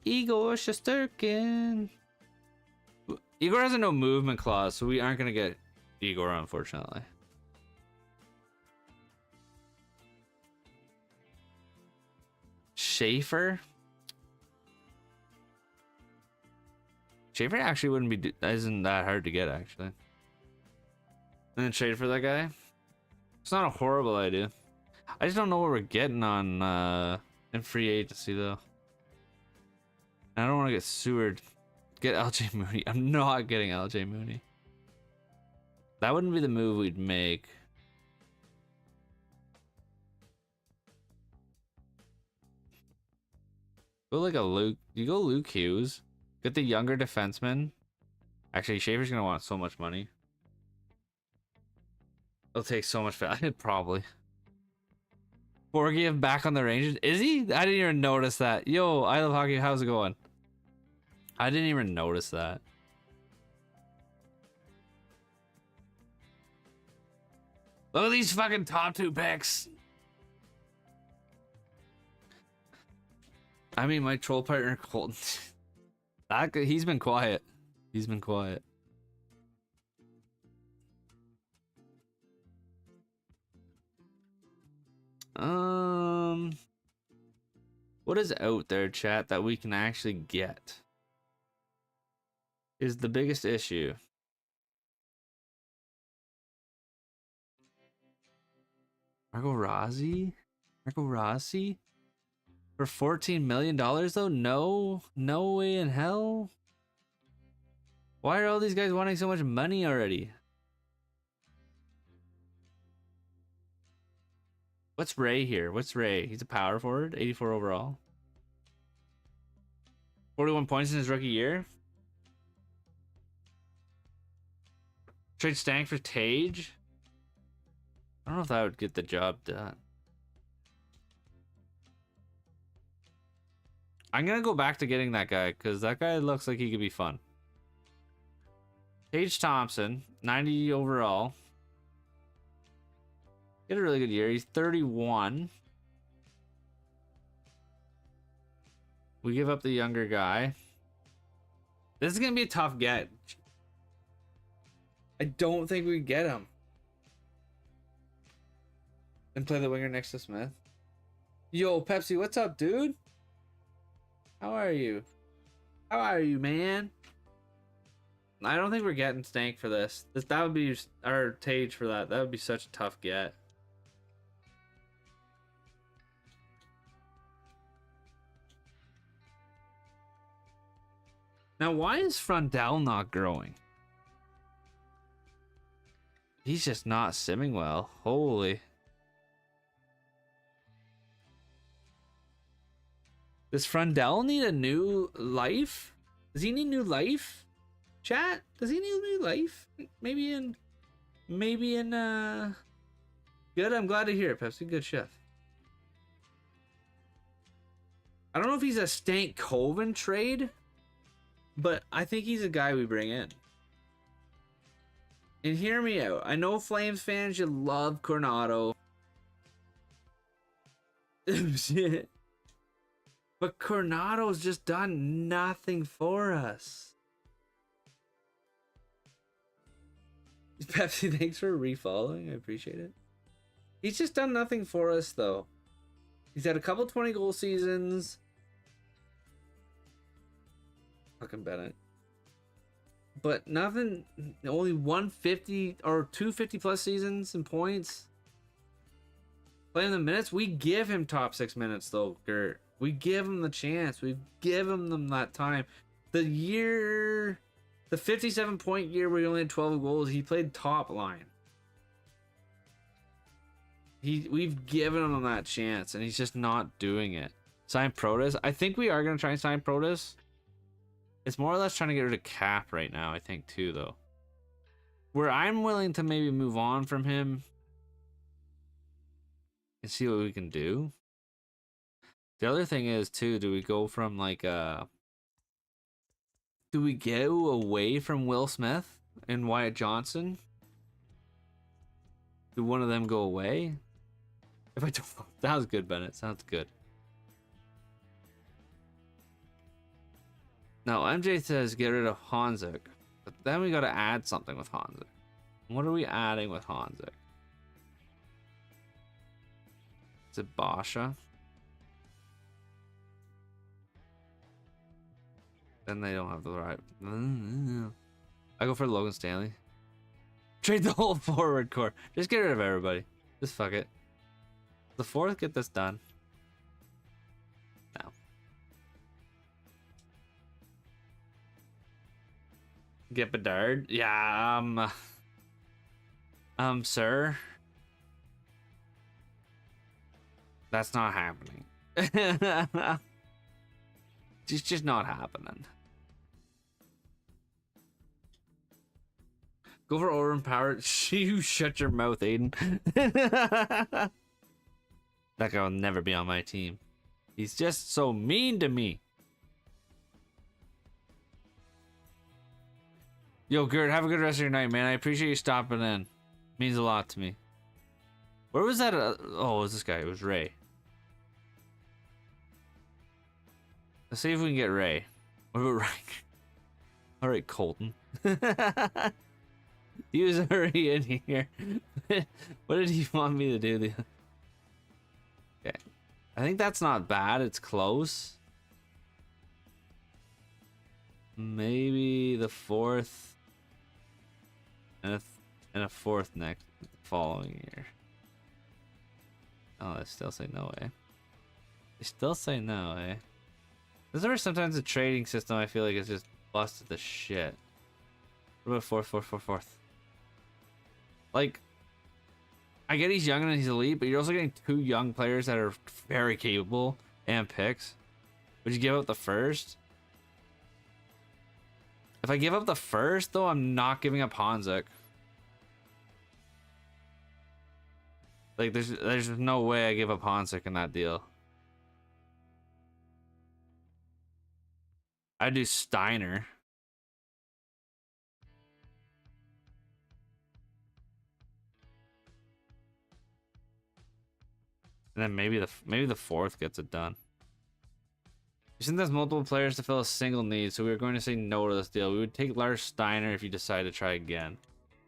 Igor Shesterkin. Igor has a no movement clause, so we aren't gonna get Igor, unfortunately. Schaefer. Schaefer actually wouldn't be isn't that hard to get actually. And then trade for that guy. It's not a horrible idea. I just don't know what we're getting on in free agency though. I don't want to get Seward. Get LJ Mooney. I'm not getting LJ Mooney. That wouldn't be the move we'd make. Go like a Luke. You go Luke Hughes. Get the younger defenseman. Actually, Schaefer's gonna want so much money. It'll take so much value, probably. Borgiev back on the Rangers. Is he? I didn't even notice that. Yo, I love hockey. How's it going? I didn't even notice that. Look at these fucking top 2 picks. I mean, my troll partner Colton. He's been quiet. He's been quiet. What is out there, chat, that we can actually get? Is the biggest issue. Marco Rossi? For $14 million though? No way in hell. Why are all these guys wanting so much money already? What's Ray here? What's Ray? He's a power forward, 84 overall. 41 points in his rookie year. Trade Stank for Tage. I don't know if that would get the job done. I'm gonna go back to getting that guy because that guy looks like he could be fun. Tage Thompson, 90 overall. He had a really good year. He's 31. We give up the younger guy. This is gonna be a tough get. I don't think we get him. And play the winger next to Smith. Yo, Pepsi, what's up, dude? How are you? How are you, man? I don't think we're getting Stank for this. That would be our Tage for that. That would be such a tough get. Now, why is Frondell not growing? He's just not simming well. Holy. Does Frondell need a new life? Does he need new life? Chat? Does he need new life? Maybe in good, I'm glad to hear it, Pepsi. Good chef. I don't know if he's a Stank Coven trade, but I think he's a guy we bring in. And hear me out. I know Flames fans, you love Coronado. Shit. But Coronado's just done nothing for us. Pepsi, thanks for refollowing. I appreciate it. He's just done nothing for us, though. He's had a couple 20-goal seasons. Fucking Bennett. But nothing, only 150 or 250-plus seasons in points. Playing the minutes, we give him top 6 minutes, though, Gert. We give him the chance. We give him them that time. The 57-point year where he only had 12 goals, he played top line. We've given him that chance, and he's just not doing it. Sign Protas. I think we are going to try and sign Protas. It's more or less trying to get rid of Cap right now, I think, too, though. Where I'm willing to maybe move on from him and see what we can do. The other thing is too, do we go from like do we go away from Will Smith and Wyatt Johnson? Do one of them go away? If I don't, sounds good, Bennett. Sounds good. Now MJ says get rid of Hanzik, but then we got to add something with Hanzik. What are we adding with Hanzik? Is it Basha? Then they don't have the right. I go for Logan Stanley. Trade the whole forward core. Just get rid of everybody. Just fuck it. The fourth, get this done. No. Get Bedard? Yeah, sir. That's not happening. It's just not happening. Go for overpowered. You shut your mouth, Aiden. That guy will never be on my team. He's just so mean to me. Yo, Gert, have a good rest of your night, man. I appreciate you stopping in. Means a lot to me. Where was that? Oh, it was this guy. It was Ray. Let's see if we can get Ray. What about Ray? All right, Colton. He was already in here. What did he want me to do? Okay. I think that's not bad. It's close. Maybe the fourth and a fourth next following year. Oh, they still say no, eh? They still say no, eh? There's ever sometimes a trading system I feel like it's just busted the shit. What about fourth? Like, I get he's young and he's elite, but you're also getting two young players that are very capable and picks. Would you give up the first? If I give up the first, though, I'm not giving up Hanzik. Like, there's no way I give up Hanzik in that deal. I'd do Steiner. And then maybe the fourth gets it done. You think there's multiple players to fill a single need, so we were going to say no to this deal. We would take Lars Steiner if you decide to try again.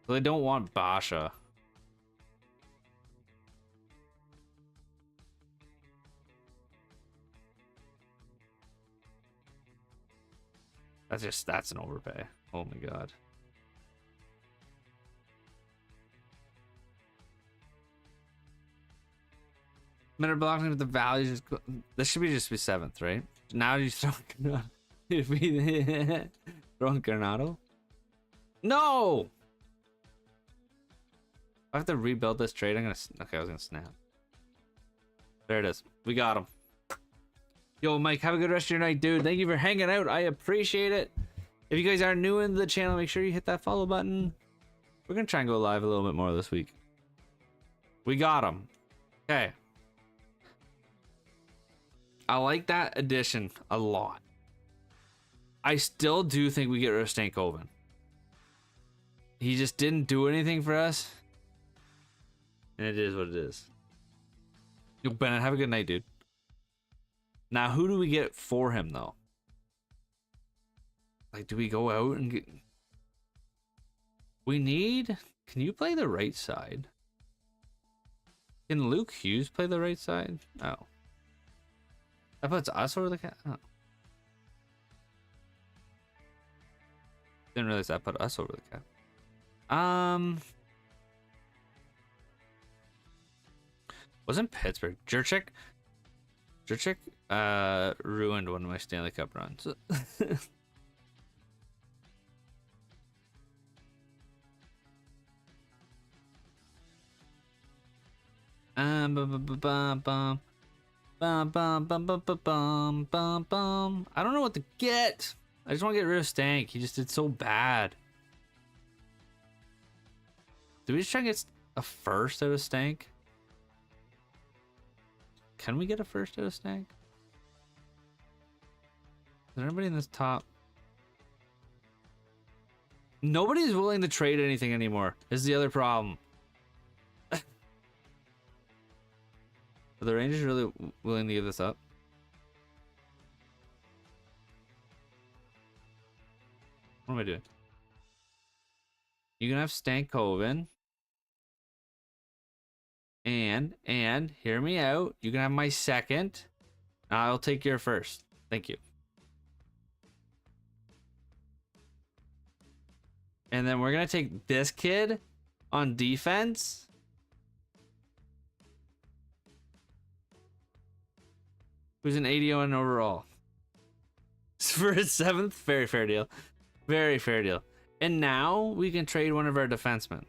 So they don't want Basha. That's an overpay. Oh my god. Minor blocking with the values. This should just be seventh, right? Now you throw throwing Granado. No. I have to rebuild this trade. Okay, I was gonna snap. There it is. We got him. Yo, Mike, have a good rest of your night, dude. Thank you for hanging out. I appreciate it. If you guys are new into the channel, make sure you hit that follow button. We're gonna try and go live a little bit more this week. We got him. Okay. I like that addition a lot. I still do think we get rid of Stankoven. He just didn't do anything for us. And it is what it is. Yo, Bennett, have a good night, dude. Now, who do we get for him, though? Like, do we go out and get... We need... Can you play the right side? Can Luke Hughes play the right side? Oh. That puts us over the cap. Oh. Didn't realize that put us over the cap. Wasn't Pittsburgh Jurczyk ruined one of my Stanley Cup runs. I don't know what to get. I just want to get rid of Stank. He just did so bad. Did we just try and get a first out of Stank? Can we get a first out of Stank? Is there anybody in this top? Nobody's willing to trade anything anymore, is the other problem. Are the Rangers really willing to give this up? What am I doing? You can have Stankoven. And hear me out. You can have my second. I'll take your first. Thank you. And then we're gonna take this kid on defense. Who's an 81 overall. For his 7th, very fair deal. Very fair deal. And now we can trade one of our defensemen.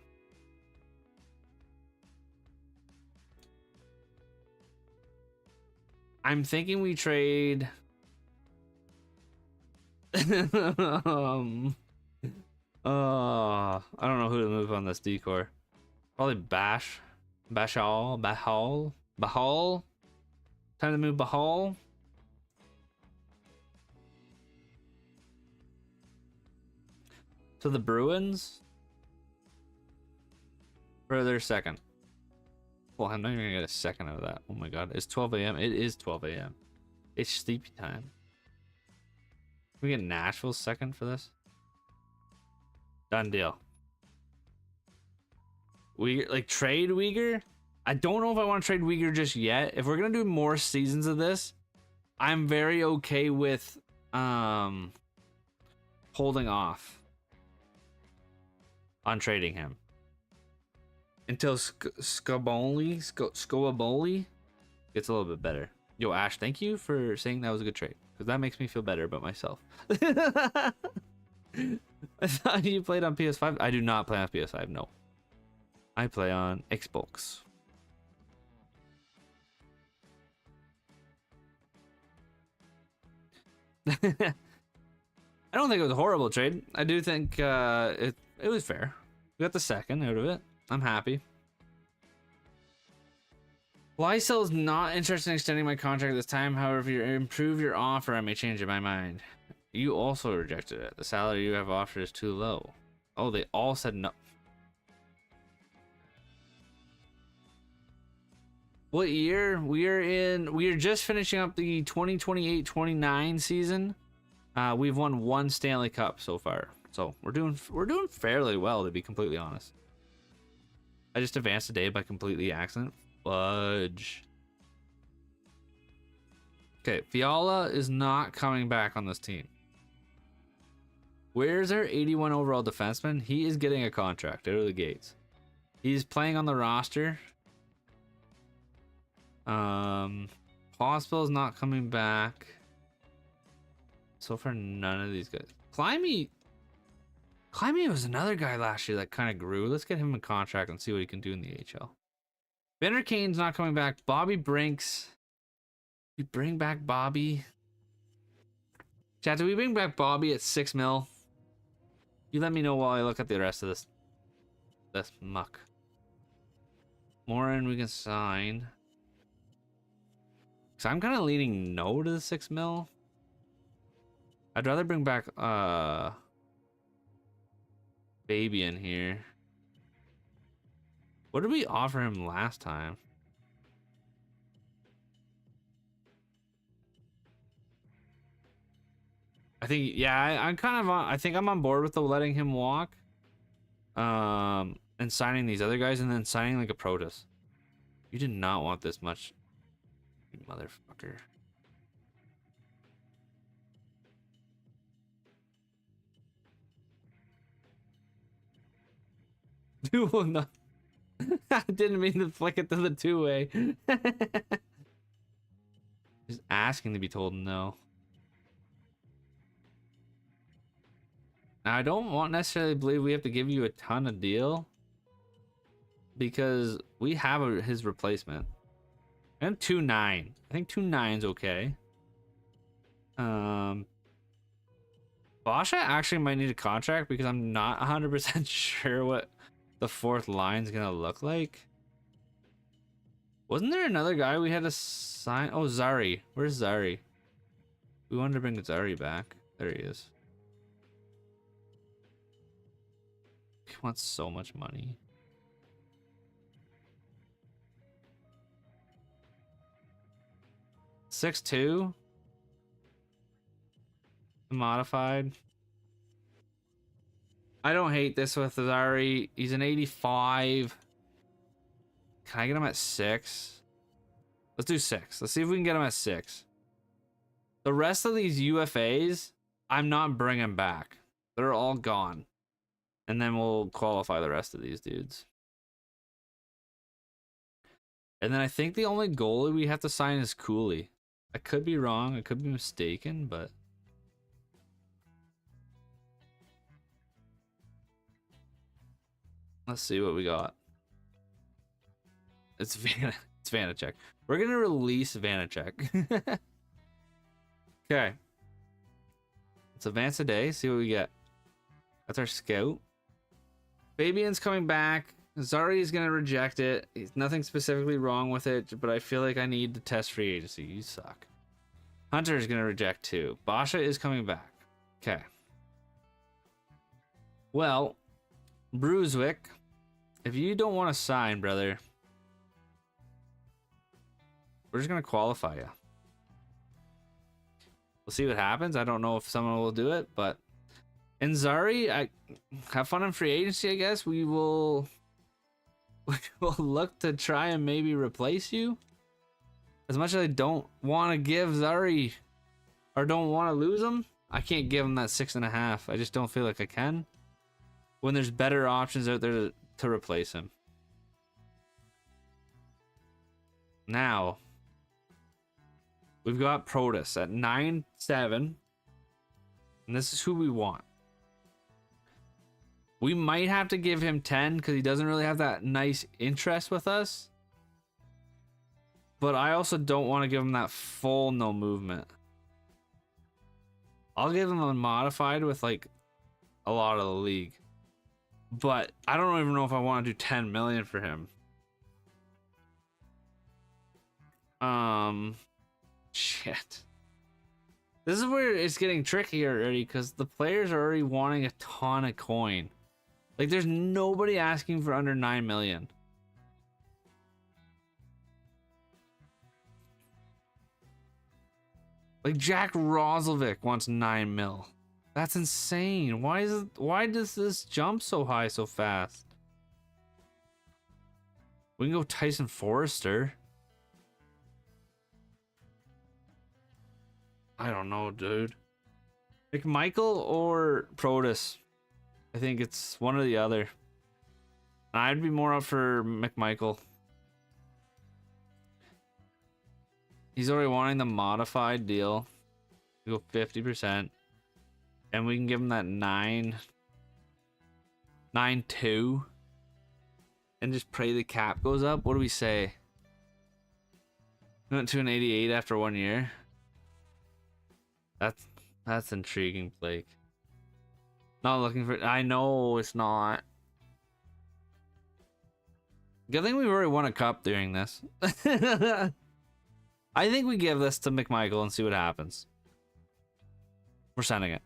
I'm thinking we trade I don't know who to move on this decor. Probably Bahal. Time to move Bahal. To the Bruins for their second. Well, I'm not even gonna get a second out of that. Oh my god, it's 12 a.m. It is 12 a.m. It's sleepy time. Can we get Nashville's second for this? Done deal. Uyghur, like trade Uyghur? I don't know if I want to trade Uyghur just yet. If we're gonna do more seasons of this, I'm very okay with holding off on trading him until Skoboli gets a little bit better. Yo, Ash, thank you for saying that was a good trade, because that makes me feel better about myself. I thought you played on PS5. I do not play on PS5. No, I play on Xbox. I don't think it was a horrible trade. I do think it was fair. We got the second out of it. I'm happy. Lysel is not interested in extending my contract this time. However, if you improve your offer, I may change my mind. You also rejected it. The salary you have offered is too low. Oh, they all said no. What year? We are just finishing up the 2028-29 season. We've won 1 Stanley Cup so far. So we're doing fairly well, to be completely honest. I just advanced a day by completely accident. Fudge. Okay, Fiala is not coming back on this team. Where's our 81 overall defenseman? He is getting a contract out of the gates. He's playing on the roster. Hospital is not coming back. So far, none of these guys. Climby was another guy last year that kind of grew. Let's get him a contract and see what he can do in the AHL. Benner Kane's not coming back. Bobby Brinks. We bring back Bobby. Chat, do we bring back Bobby at 6 mil? You let me know while I look at the rest of this muck. Morin we can sign. So I'm kind of leaning no to the 6 mil. I'd rather bring back Baby in here. What did we offer him last time? I think, yeah, I'm kind of on, I think I'm on board with the letting him walk. And signing these other guys and then signing like a Protus. You did not want this much, you motherfucker. Dude, well, no. I didn't mean to flick it to the 2-way. Just asking to be told no. Now, I don't necessarily believe we have to give you a ton of deal, because we have his replacement. I have 2-9. I think 2-9's okay. Basha actually might need a contract because I'm not 100% sure what the 4th line's gonna look like. Wasn't there another guy we had to sign? Oh, Zari. Where's Zari? We wanted to bring Zari back. There he is. He wants so much money. $6'2". Modified. I don't hate this with Zari. He's an 85. Can I get him at 6? Let's do 6. Let's see if we can get him at 6. The rest of these UFAs, I'm not bringing back. They're all gone. And then we'll qualify the rest of these dudes. And then I think the only goalie we have to sign is Cooley. I could be wrong. I could be mistaken, but... Let's see what we got. It's Vanacek. We're gonna release Vanacek. Okay. Let's advance a day, see what we get. That's our scout. Fabian's coming back. Zari is gonna reject it. There's nothing specifically wrong with it, but I feel like I need to test free agency. You suck. Hunter is gonna reject too. Basha is coming back. Okay. Well, Brunswick, if you don't want to sign, brother, we're just gonna qualify you. We'll see what happens. I don't know if someone will do it, but in Zari, I have fun in free agency. I guess we will look to try and maybe replace you. As much as I don't want to give Zari or don't want to lose him, I can't give him that 6.5. I just don't feel like I can. When there's better options out there to replace him. Now, we've got Protus at 9.7. And this is who we want. We might have to give him 10 because he doesn't really have that nice interest with us. But I also don't want to give him that full no movement. I'll give him a modified with like a lot of the league. But I don't even know if I want to do 10 million for him. Shit. This is where it's getting tricky already because the players are already wanting a ton of coin. Like there's nobody asking for under 9 million. Like Jack Roslovic wants 9 mil. That's insane. Why does this jump so high so fast? We can go Tyson Forrester. I don't know, dude. McMichael or Protus? I think it's one or the other. I'd be more up for McMichael. He's already wanting the modified deal. We go 50%. And we can give him that 9.2. And just pray the cap goes up. What do we say? We went to an 88 after 1 year. That's intriguing, Blake. Not looking for... I know it's not. Good thing we've already won a cup doing this. I think we give this to McMichael and see what happens. We're sending it.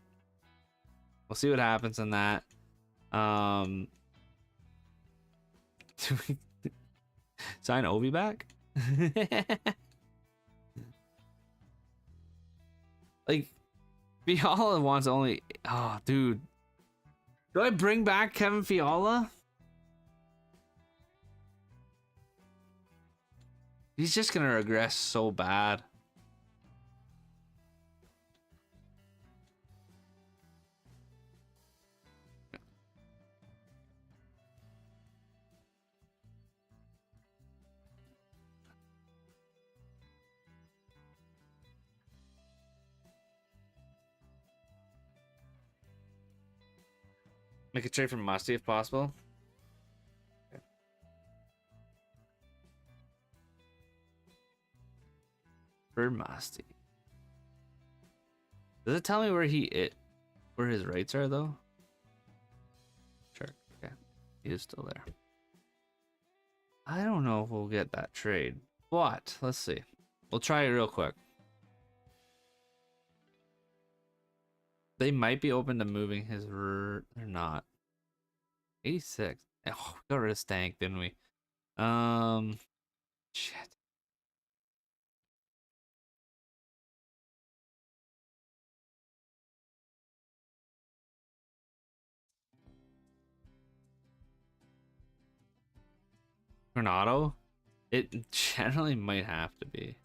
We'll see what happens in that. Do we sign Ovi back? Like, Fiala wants only... Oh, dude. Do I bring back Kevin Fiala? He's just gonna regress so bad. Make a trade for Musty if possible. Okay. For Musty. Does it tell me where where his rights are though? Sure. Okay. He is still there. I don't know if we'll get that trade. But let's see. We'll try it real quick. They might be open to moving his. They're not. 86. Oh, we got rid of Stank, didn't we? Shit. Tornado? It generally might have to be.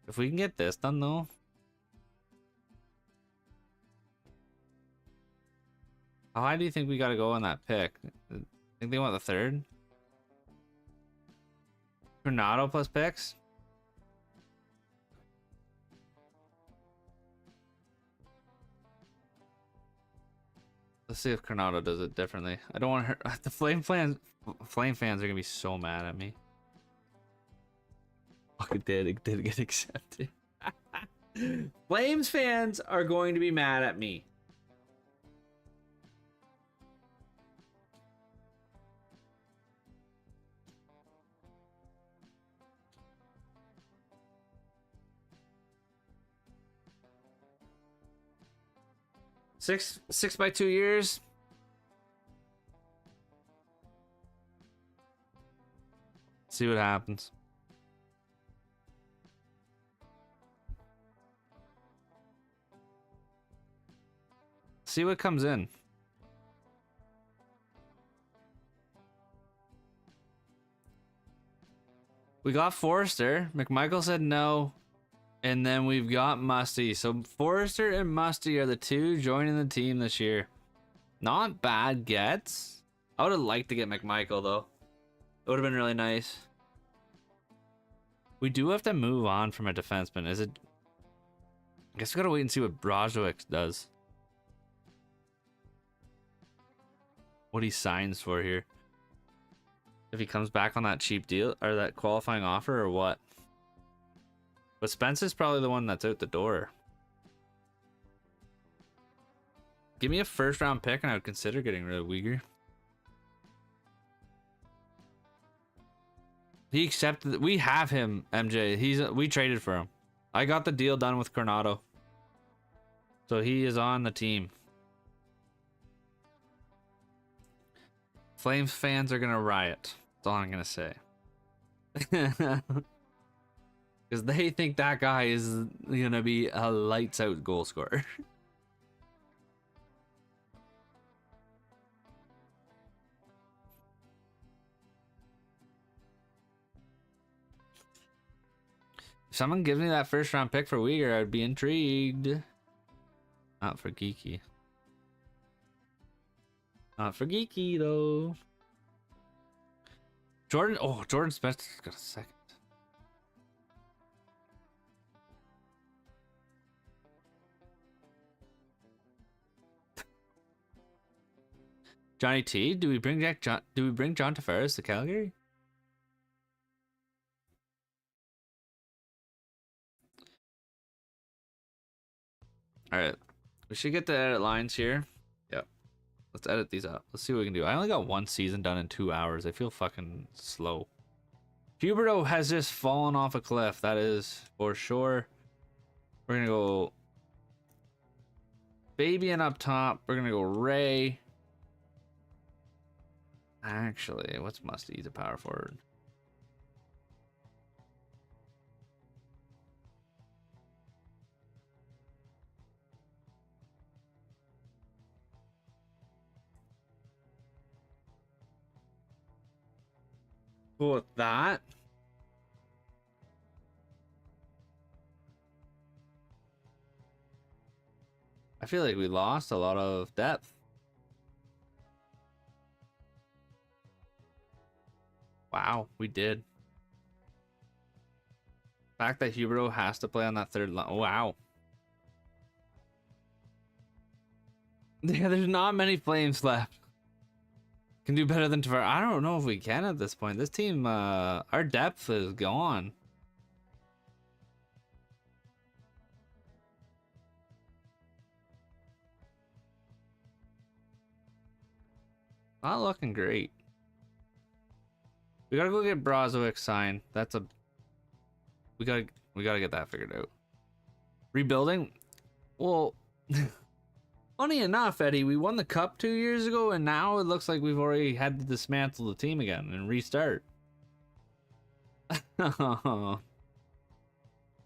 If we can get this done though. How high do you think we gotta go on that pick? I think they want the third. Tornado plus picks? Let's see if Coronado does it differently. I don't want her. The Flame fans are gonna be so mad at me. Oh, it did get accepted. Flames fans are going to be mad at me. Six by 2 years. See what happens. See what comes in. We got Forrester. McMichael said no. And then we've got Musty. So Forrester and Musty are the two joining the team this year. Not bad gets. I would have liked to get McMichael though. It would have been really nice. We do have to move on from a defenseman. Is it? I guess we gotta wait and see what Brozovic does. What he signs for here. If he comes back on that cheap deal or that qualifying offer or what. But Spence is probably the one that's out the door. Give me a first round pick and I would consider getting rid of Uyghur. He accepted. We have him, MJ. We traded for him. I got the deal done with Coronado. So he is on the team. Flames fans are gonna riot. That's all I'm gonna say. Because they think that guy is gonna be a lights out goal scorer. If someone gives me that first round pick for Uyghur, I'd be intrigued. Not for Geeky. Not for Geeky though. Jordan Spencer's got a second. Johnny T, do we bring John Tavares to Calgary? All right, we should get the edit lines here. Yep, let's edit these up. Let's see what we can do. I only got one season done in 2 hours. I feel fucking slow. Huberto has just fallen off a cliff. That is for sure. We're gonna go Fabian up top. We're gonna go Ray. Actually, what's Musty? He's a power forward. Cool with that. I feel like we lost a lot of depth. Wow, we did. The fact that Huberto has to play on that third line. Wow. Yeah, there's not many Flames left. Can do better than Tavares. I don't know if we can at this point. This team, our depth is gone. Not looking great. We gotta go get Brozovic signed. That's a... We gotta get that figured out. Rebuilding? Well... Funny enough, Eddie, we won the cup 2 years ago, and now it looks like we've already had to dismantle the team again and restart. I'm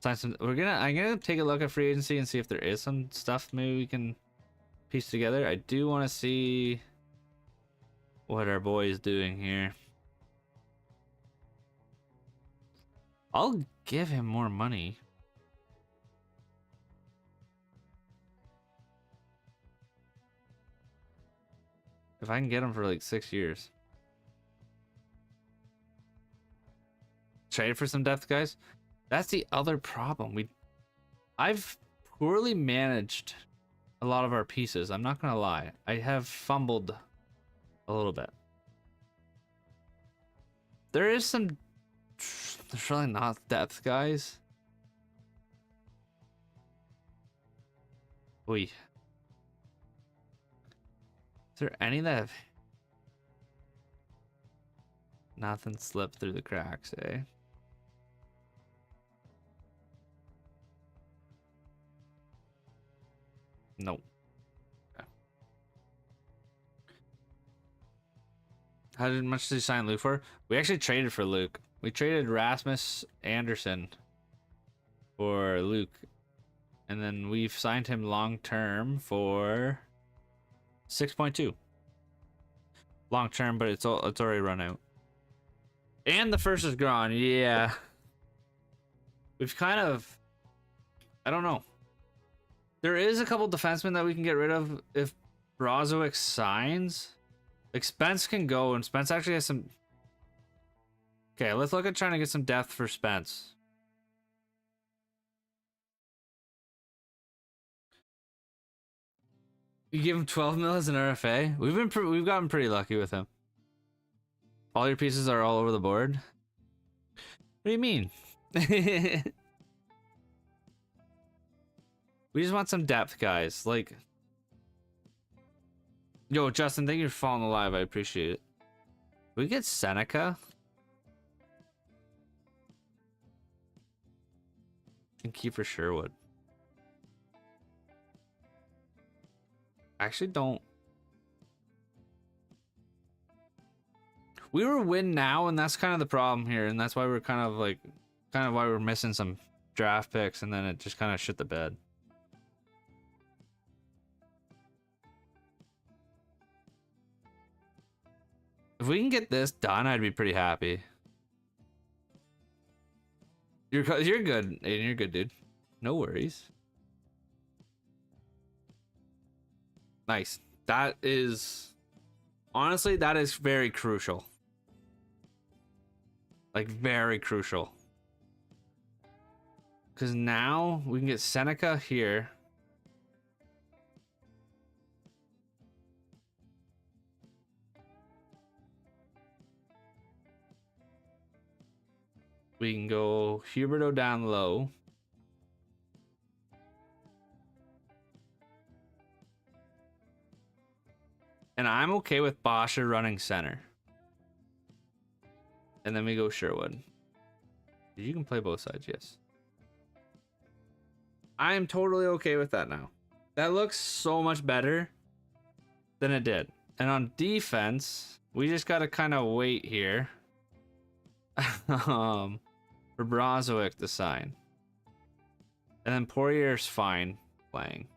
gonna take a look at free agency and see if there is some stuff maybe we can piece together. I do want to see what our boy is doing here. I'll give him more money. If I can get him for like 6 years. Trade for some depth, guys. That's the other problem. I've poorly managed a lot of our pieces. I'm not gonna lie. I have fumbled a little bit. There's really not depth, guys. Oy. Is there any that have... Nothing slipped through the cracks, eh? Nope. Okay. How much did you sign Luke for? We actually traded for Luke. We traded Rasmus Anderson for Luke. And then we've signed him long term for 6.2. Long term, but it's already run out. And the first is gone. Yeah. We've kind of... I don't know. There is a couple defensemen that we can get rid of if Brozovic signs. Like, Spence can go, and Spence actually has some... Okay, let's look at trying to get some depth for Spence. You give him 12 mil as an RFA? We've gotten pretty lucky with him. All your pieces are all over the board? What do you mean? We just want some depth, guys. Like... Yo, Justin, thank you for following the live. I appreciate it. We get Seneca? And Kiefer Sherwood. I actually don't... We were win now, and that's kind of the problem here, and that's why we're kind of why we're missing some draft picks, and then it just kind of shit the bed. If we can get this done, I'd be pretty happy. You're good, Aiden. You're good, dude. No worries. Nice. That is... Honestly, that is very crucial. Like, very crucial. Because now we can get Seneca here. We can go Huberto down low. And I'm okay with Basha running center. And then we go Sherwood. You can play both sides, yes. I am totally okay with that now. That looks so much better than it did. And on defense, we just got to kind of wait here. For Brozovic to sign. And then Poirier's fine playing.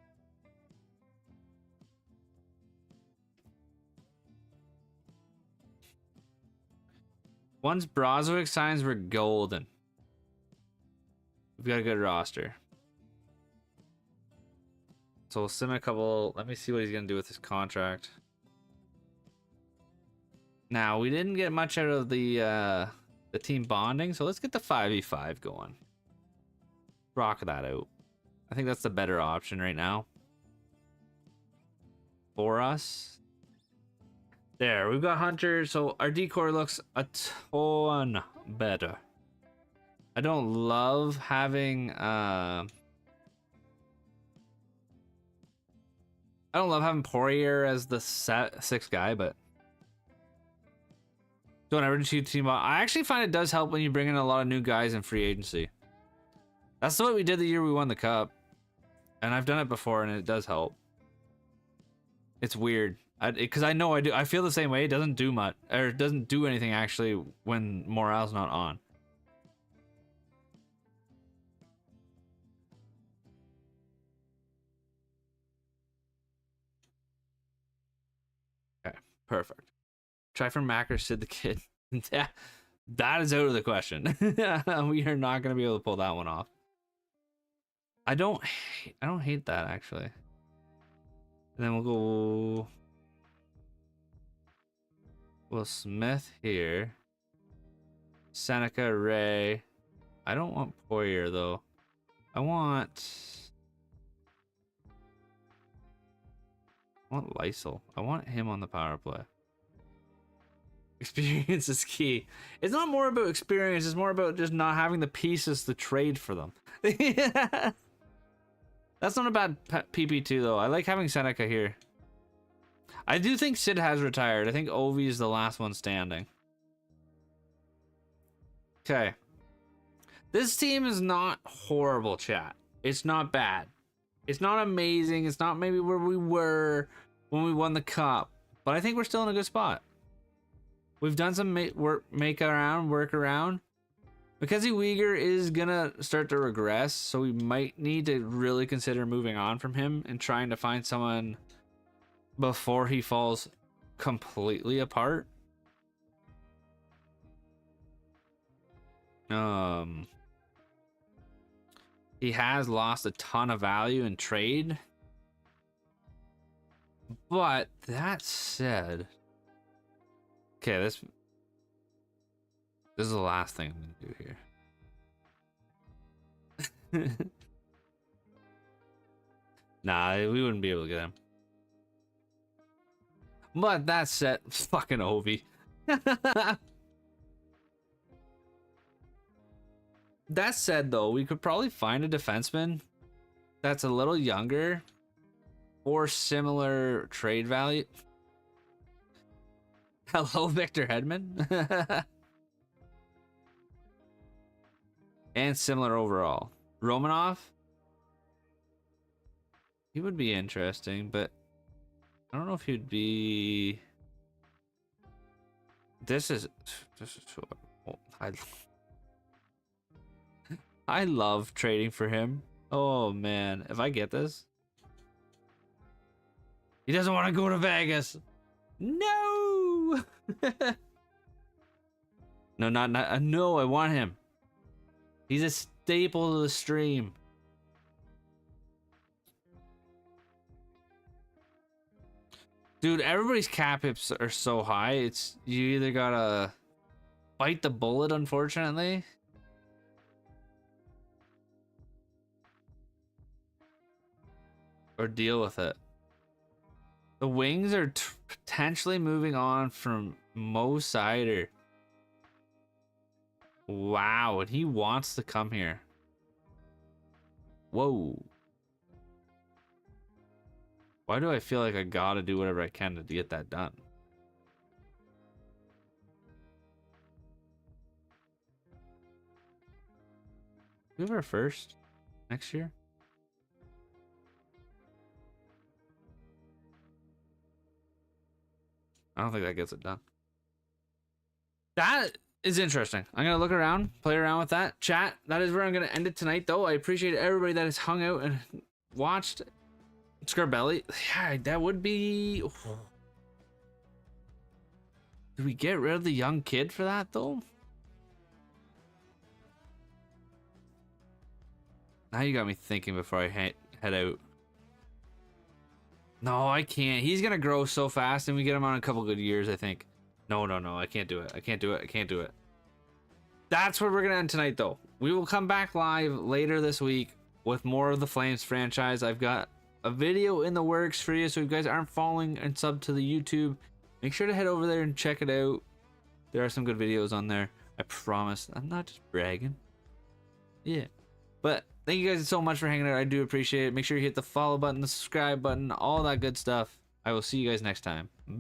Once Brozovic signs, we're golden. We've got a good roster. So we'll send a couple... Let me see what he's going to do with his contract. Now, we didn't get much out of the team bonding, so let's get the 5v5 going. Rock that out. I think that's the better option right now. For us. There, we've got Hunter, so our decor looks a ton better. I don't love having Poirier as the sixth guy, but Don't ever choose team up. I actually find it does help when you bring in a lot of new guys in free agency. That's what we did the year we won the cup. And I've done it before and it does help. It's weird. Because I know I do. I feel the same way. It doesn't do much. Or it doesn't do anything actually when morale's not on. Okay, perfect. Try for Mac or Sid the Kid. Yeah, that is out of the question. We are not going to be able to pull that one off. I don't hate that actually. And then we'll go Will Smith here. Seneca, Ray. I don't want Poyer though. I want Lysel. I want him on the power play. Experience is key. It's not more about experience, it's more about just not having the pieces to trade for them. That's not a bad PP2 though. I like having Seneca here. I do think Sid has retired. I think Ovi is the last one standing. Okay. This team is not horrible, chat. It's not bad. It's not amazing. It's not maybe where we were when we won the cup. But I think we're still in a good spot. We've done some work around. Mackenzie Weegar is gonna start to regress, so we might need to really consider moving on from him and trying to find someone before he falls completely apart. He has lost a ton of value in trade. But that said, okay, this is the last thing I'm gonna do here. Nah, we wouldn't be able to get him. But that said, fucking Ovi. That said, though, we could probably find a defenseman that's a little younger or similar trade value. Hello, Victor Hedman. And similar overall. Romanov? He would be interesting, but I don't know if he'd be... This is I love trading for him. Oh man, if I get this. He doesn't want to go to Vegas. No. No, not no, I want him. He's a staple of the stream. Dude, everybody's cap hips are so high. It's you either gotta bite the bullet, unfortunately. Or deal with it. The Wings are potentially moving on from Mo Sider. Wow, and he wants to come here. Whoa. Why do I feel like I gotta do whatever I can to get that done? Do we have our first next year? I don't think that gets it done. That is interesting. I'm going to look around, play around with that. Chat, that is where I'm going to end it tonight, though. I appreciate everybody that has hung out and watched. Scarbelly. Yeah, that would be... Do we get rid of the young kid for that, though? Now you got me thinking before I head out. No, I can't. He's gonna grow so fast, and we get him on a couple good years, I think. No, I can't do it. I can't do it. That's where we're gonna end tonight, though. We will come back live later this week with more of the Flames franchise. I've got a video in the works for you, so if you guys aren't following and sub to the YouTube, make sure to head over there and check it out. There are some good videos on there. I promise. I'm not just bragging. Yeah. But thank you guys so much for hanging out. I do appreciate it. Make sure you hit the follow button, the subscribe button, all that good stuff. I will see you guys next time. Bye.